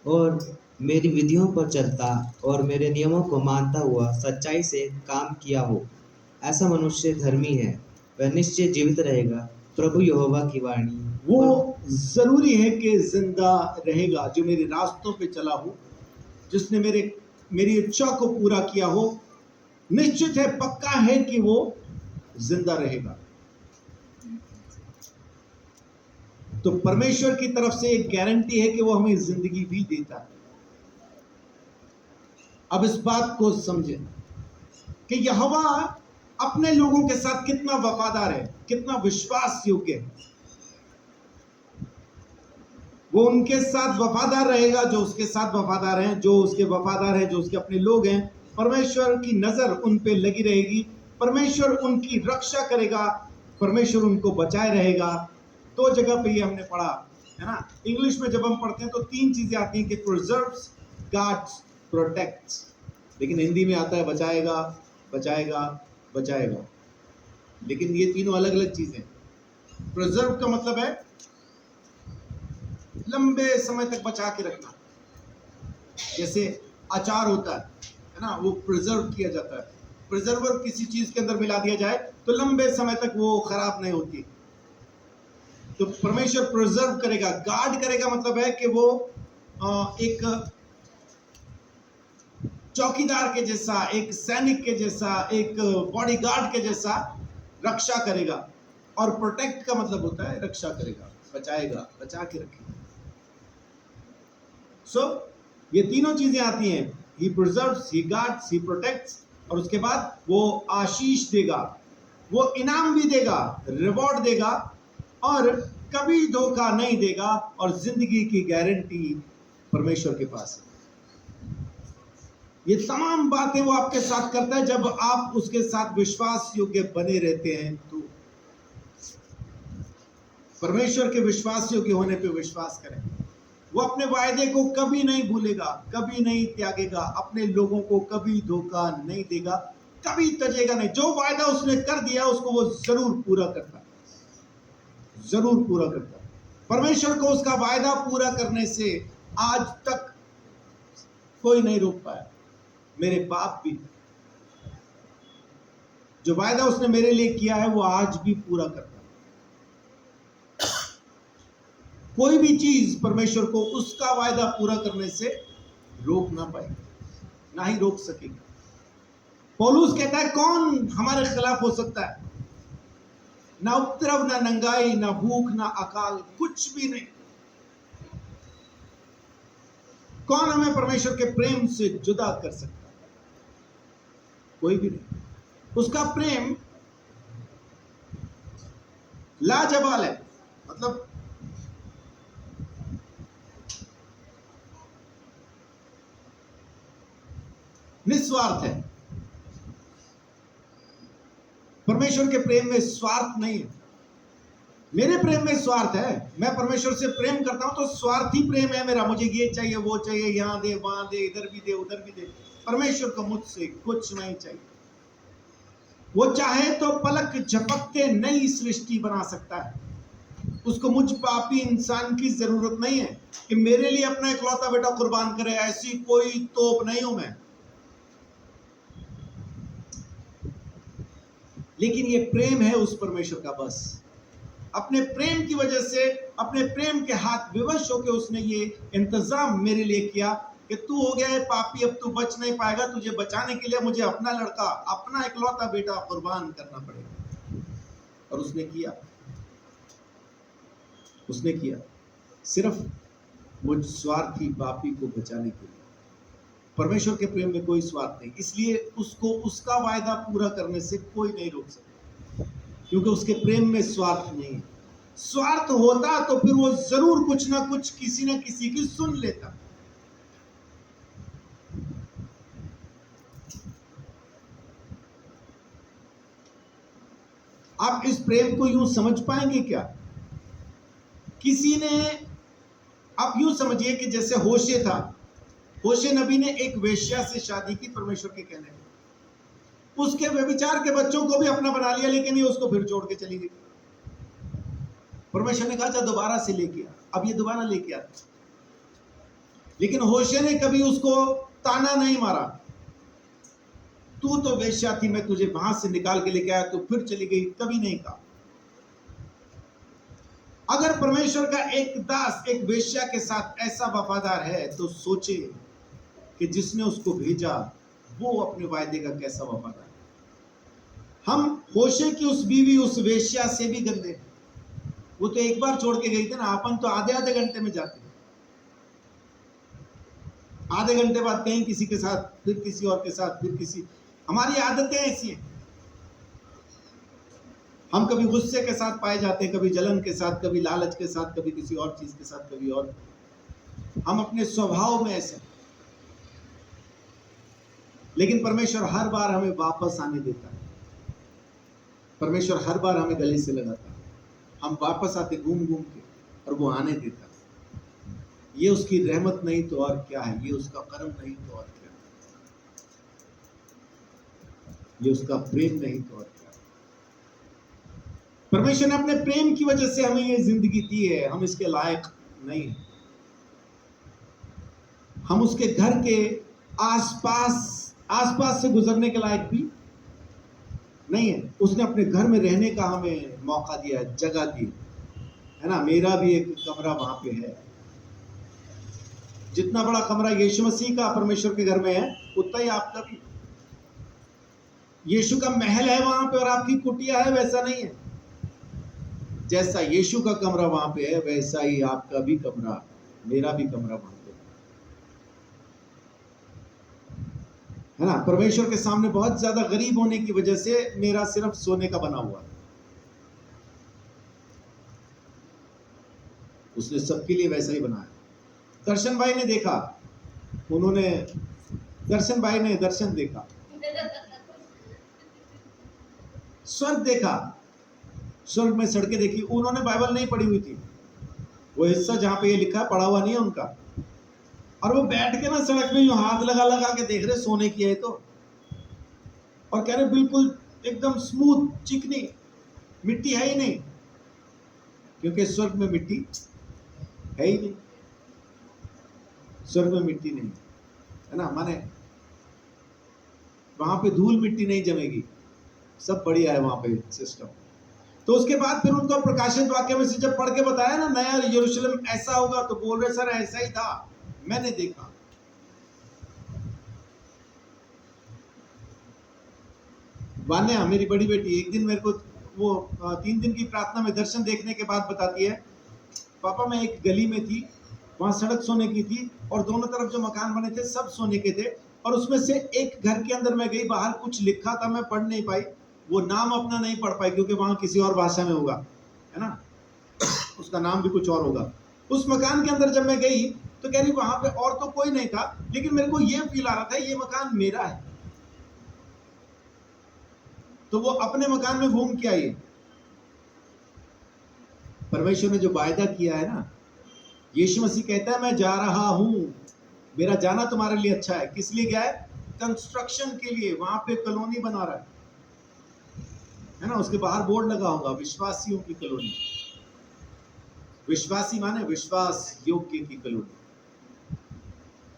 और मेरी विधियों पर चलता और मेरे नियमों को मानता हुआ सच्चाई से काम किया हो, ऐसा मनुष्य धर्मी है, वह निश्चय जीवित रहेगा। प्रभु यहोवा की वाणी। वो जरूरी है कि जिंदा रहेगा जो मेरे रास्तों पे चला हो, जिसने मेरी इच्छा को पूरा किया हो, निश्चित है, पक्का है कि वो जिंदा रहेगा। तो परमेश्वर की तरफ से एक गारंटी है कि वो हमें जिंदगी भी देता है। अब इस बात को समझें कि यहोवा अपने लोगों के साथ कितना वफादार है, कितना विश्वास योग्य है। वो उनके साथ वफादार रहेगा जो उसके साथ वफादार हैं, जो उसके वफादार हैं, जो उसके अपने लोग हैं। परमेश्वर की नजर उन पे लगी रहेगी, परमेश्वर उनकी रक्षा करेगा, परमेश्वर उनको बचाए रहेगा। 2 जगह पे ये हमने पढ़ा है ना, इंग्लिश में जब हम पढ़ते हैं तो 3 चीजें आती हैं कि प्रिजर्व्स, गार्ड्स, प्रोटेक्ट्स। लेकिन हिंदी में आता है बचाएगा, बचाएगा, बचाएगा। लेकिन ये तीनों अलग अलग चीजें। प्रिजर्व का मतलब है लंबे समय तक बचा के रखना। जैसे अचार होता है ना, वो प्रिजर्व किया जाता है। प्रिजर्वर किसी चीज के अंदर मिला दिया जाए तो लंबे समय तक वो खराब नहीं होती। तो परमेश्वर प्रिजर्व करेगा, गार्ड करेगा, मतलब है कि वो एक चौकीदार के जैसा, एक सैनिक के जैसा, एक बॉडीगार्ड के जैसा रक्षा करेगा। और प्रोटेक्ट का मतलब होता है रक्षा करेगा, बचाएगा, बचा के रखेगा। सो ये तीनों चीजें आती हैं। ही प्रिजर्व्स, ही गार्ड्स, ही प्रोटेक्ट्स, और उसके बाद वो आशीष देगा, वो इनाम भी देगा, रिवॉर्ड देगा, और कभी धोखा नहीं देगा, और जिंदगी की गारंटी परमेश्वर के पास है। ये तमाम बातें वो आपके साथ करता है जब आप उसके साथ विश्वास योग्य बने रहते हैं। तो परमेश्वर के विश्वास योग्य होने पे विश्वास करें। वो अपने वायदे को कभी नहीं भूलेगा, कभी नहीं त्यागेगा, अपने लोगों को कभी धोखा नहीं देगा, कभी तजेगा नहीं। जो वायदा उसने कर दिया उसको वो जरूर पूरा करता है, जरूर पूरा करता है। परमेश्वर को उसका वायदा पूरा करने से आज तक कोई नहीं रोक पाया। मेरे बाप भी, जो वायदा उसने मेरे लिए किया है वो आज भी पूरा करता है। कोई भी चीज परमेश्वर को उसका वायदा पूरा करने से रोक ना पाएगी, ना ही रोक सकेगी। पौलुस कहता है कौन हमारे खिलाफ हो सकता है? ना उपद्रव, ना नंगाई, ना भूख, ना अकाल, कुछ भी नहीं। कौन हमें परमेश्वर के प्रेम से जुदा कर सकता है? कोई भी नहीं। उसका प्रेम लाजवाब है, मतलब निस्वार्थ है। परमेश्वर के प्रेम में स्वार्थ नहीं है। मेरे प्रेम में स्वार्थ है। मैं परमेश्वर से प्रेम करता हूं तो स्वार्थी प्रेम है मेरा। मुझे ये चाहिए, वो चाहिए, यहां दे, वहां दे, इधर भी दे, उधर भी दे। परमेश्वर को मुझसे कुछ नहीं चाहिए। वो चाहे तो पलक झपकते नई सृष्टि बना सकता है। उसको मुझ पापी इंसान की जरूरत नहीं है कि मेरे लिए अपना इकलौता बेटा कुर्बान करे। ऐसी कोई तोप नहीं हूं मैं। लेकिन ये प्रेम है उस परमेश्वर का। बस अपने प्रेम की वजह से, अपने प्रेम के हाथ विवश होकर उसने ये इंतजाम मेरे लिए किया कि तू हो गया है पापी, अब तू बच नहीं पाएगा। तुझे बचाने के लिए मुझे अपना लड़का, अपना इकलौता बेटा कुर्बान करना पड़ेगा। और उसने किया, उसने किया, सिर्फ मुझ स्वार्थी पापी को बचाने के लिए। परमेश्वर के प्रेम में कोई स्वार्थ नहीं, इसलिए उसको उसका वायदा पूरा करने से कोई नहीं रोक सकता, क्योंकि उसके प्रेम में स्वार्थ नहीं है। स्वार्थ होता तो फिर वो जरूर कुछ ना कुछ किसी न किसी की सुन लेता। आप इस प्रेम को यूं समझ पाएंगे क्या? किसी ने, आप यूं समझिए कि जैसे होशे था, होशे नबी ने एक वेश्या से शादी की परमेश्वर के कहने पर। उसके व्यभिचार के बच्चों को भी अपना बना लिया, लेकिन ये उसको फिर छोड़ के चली गई। परमेश्वर ने कहा जा दोबारा से लेके आ। अब ये दोबारा लेके आता, लेकिन होशे ने कभी उसको ताना नहीं मारा। तू तो वेश्या थी, मैं तुझे वहां से निकाल के लेके आया, तो फिर चली गई, कभी नहीं कहा। अगर परमेश्वर का एक दास एक वेश्या के साथ ऐसा वफादार है तो सोचे कि जिसने उसको भेजा वो अपने वायदे का कैसा वफादार है। हम होशे की उस बीवी, उस वेश्या से भी गंदे। वो तो एक बार छोड़ के गई थी ना, अपन तो आधे आधे घंटे में जाते हैं। आधे घंटे बाद कहीं किसी के साथ, फिर किसी और के साथ, फिर किसी। हमारी आदतें ऐसी हैं। हम कभी गुस्से के साथ पाए जाते हैं, कभी जलन के साथ, कभी लालच के साथ, कभी किसी और चीज के साथ, कभी और। हम अपने स्वभाव में ऐसे। लेकिन परमेश्वर हर बार हमें वापस आने देता है। परमेश्वर हर बार हमें गले से लगाता है। हम वापस आते घूम घूम के, और वो आने देता है। ये उसकी रहमत नहीं तो और क्या है, ये उसका कर्म नहीं तो और क्या है। ये उसका प्रेम नहीं तो और क्या। परमेश्वर ने अपने प्रेम की वजह से हमें ये जिंदगी दी है, हम इसके लायक नहीं हैं। हम उसके घर के आसपास से गुजरने के लायक भी नहीं है। उसने अपने घर में रहने का हमें मौका दिया है, जगह दी है ना। मेरा भी एक कमरा वहां पे है। जितना बड़ा कमरा यीशु मसीह का परमेश्वर के घर में है, उतना ही आपका भी। यीशु का महल है वहां पे और आपकी कुटिया है, वैसा नहीं है। जैसा यीशु का कमरा वहां पे है, वैसा ही आपका भी कमरा, मेरा भी कमरा वहां पे है ना। परमेश्वर के सामने बहुत ज्यादा गरीब होने की वजह से मेरा सिर्फ सोने का बना हुआ है। उसने सबके लिए वैसा ही बनाया। दर्शन भाई ने देखा, दर्शन भाई ने दर्शन देखा, स्वर्ग देखा, स्वर्ग में सड़कें देखी। उन्होंने बाइबल नहीं पढ़ी हुई थी, वो हिस्सा जहां पे ये लिखा पढ़ा हुआ नहीं है उनका। और वो बैठ के ना सड़क में यूं हाथ लगा लगा के देख रहे, सोने की है तो, और कह रहे बिल्कुल एकदम स्मूथ चिकनी, मिट्टी है ही नहीं, क्योंकि स्वर्ग में मिट्टी है ही नहीं। स्वर्ग में मिट्टी नहीं है ना, माने वहां पे धूल मिट्टी नहीं जमेगी, सब बढ़िया है वहां पे सिस्टम। तो उसके बाद फिर उनको प्रकाशित वाक्य में से जब पढ़ के बताया ना नया यरूशलेम ऐसा होगा, तो बोल रहे सर ऐसा ही था, मैंने देखा। वान्या मेरी बड़ी बेटी एक दिन मेरे को वो 3 दिन की प्रार्थना में दर्शन देखने के बाद बताती है, पापा मैं एक गली में थी, वहां सड़क सोने की थी और दोनों तरफ जो मकान बने थे सब सोने के थे, और उसमें से एक घर के अंदर मैं गई, बाहर कुछ लिखा था, मैं पढ़ नहीं पाई, वो नाम अपना नहीं पढ़ पाई क्योंकि वहां किसी और भाषा में होगा, है ना, उसका नाम भी कुछ और होगा। उस मकान के अंदर जब मैं गई तो कह रही वहां पे और तो कोई नहीं था, लेकिन मेरे को ये फील आ रहा था ये मकान मेरा है। तो वो अपने मकान में घूम के आई। परमेश्वर ने जो वायदा किया है ना, यीशु मसीह कहता है मैं जा रहा हूं, मेरा जाना तुम्हारे लिए अच्छा है। किस लिए गया है? कंस्ट्रक्शन के लिए। वहां पे कॉलोनी बना रहा है ना, उसके बाहर बोर्ड लगा होगा विश्वासियों की कॉलोनी। विश्वासी माने विश्वास योग्य की कॉलोनी।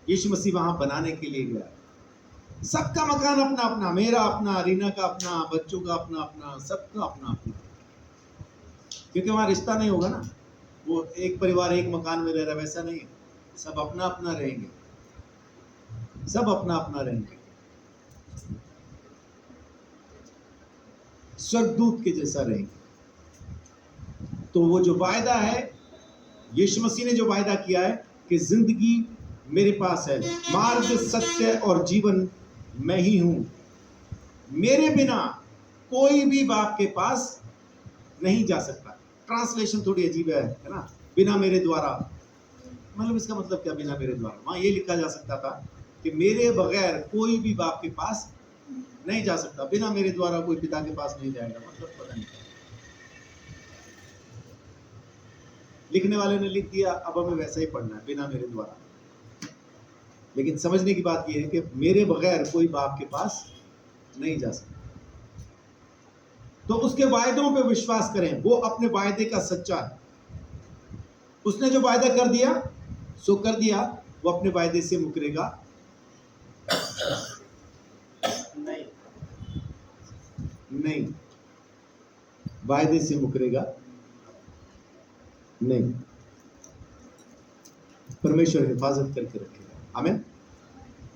यीशु मसीह वहां बनाने के लिए गया। सबका मकान अपना अपना, मेरा अपना, रीना का अपना, बच्चों का अपना अपना, सबका अपना अपना, क्योंकि वहां रिश्ता नहीं होगा ना, वो एक परिवार एक मकान में रह रहा, वैसा नहीं है। सब अपना अपना रहेंगे, सब अपना अपना रहेंगे, स्वर्गदूत के जैसा रहेंगे। तो वो जो वायदा है, यीशु मसीह ने जो वायदा किया है कि जिंदगी मेरे पास है, मार्ग सत्य और जीवन मैं ही हूं, मेरे बिना कोई भी बाप के पास नहीं जा सकता। ट्रांसलेशन थोड़ी अजीब है ना, बिना मेरे द्वारा, मतलब इसका मतलब क्या बिना मेरे द्वारा? वहां ये लिखा जा सकता था कि मेरे बगैर कोई भी बाप के पास नहीं जा सकता, बिना मेरे द्वारा कोई पिता के पास नहीं जाएगा, मतलब पता नहीं। लिखने वाले ने लिख दिया, अब हमें वैसा ही पढ़ना है, बिना मेरे द्वारा। लेकिन समझने की बात यह है कि मेरे बगैर कोई बाप के पास नहीं जा सकता। तो उसके वायदों पे विश्वास करें, वो अपने वायदे का सच्चा है। उसने जो वायदा कर दिया सो कर दिया, वो अपने वायदे से मुकरेगा नहीं, नहीं, वायदे से मुकरेगा नहीं। परमेश्वर हिफाजत करके रखेगा। आमीन।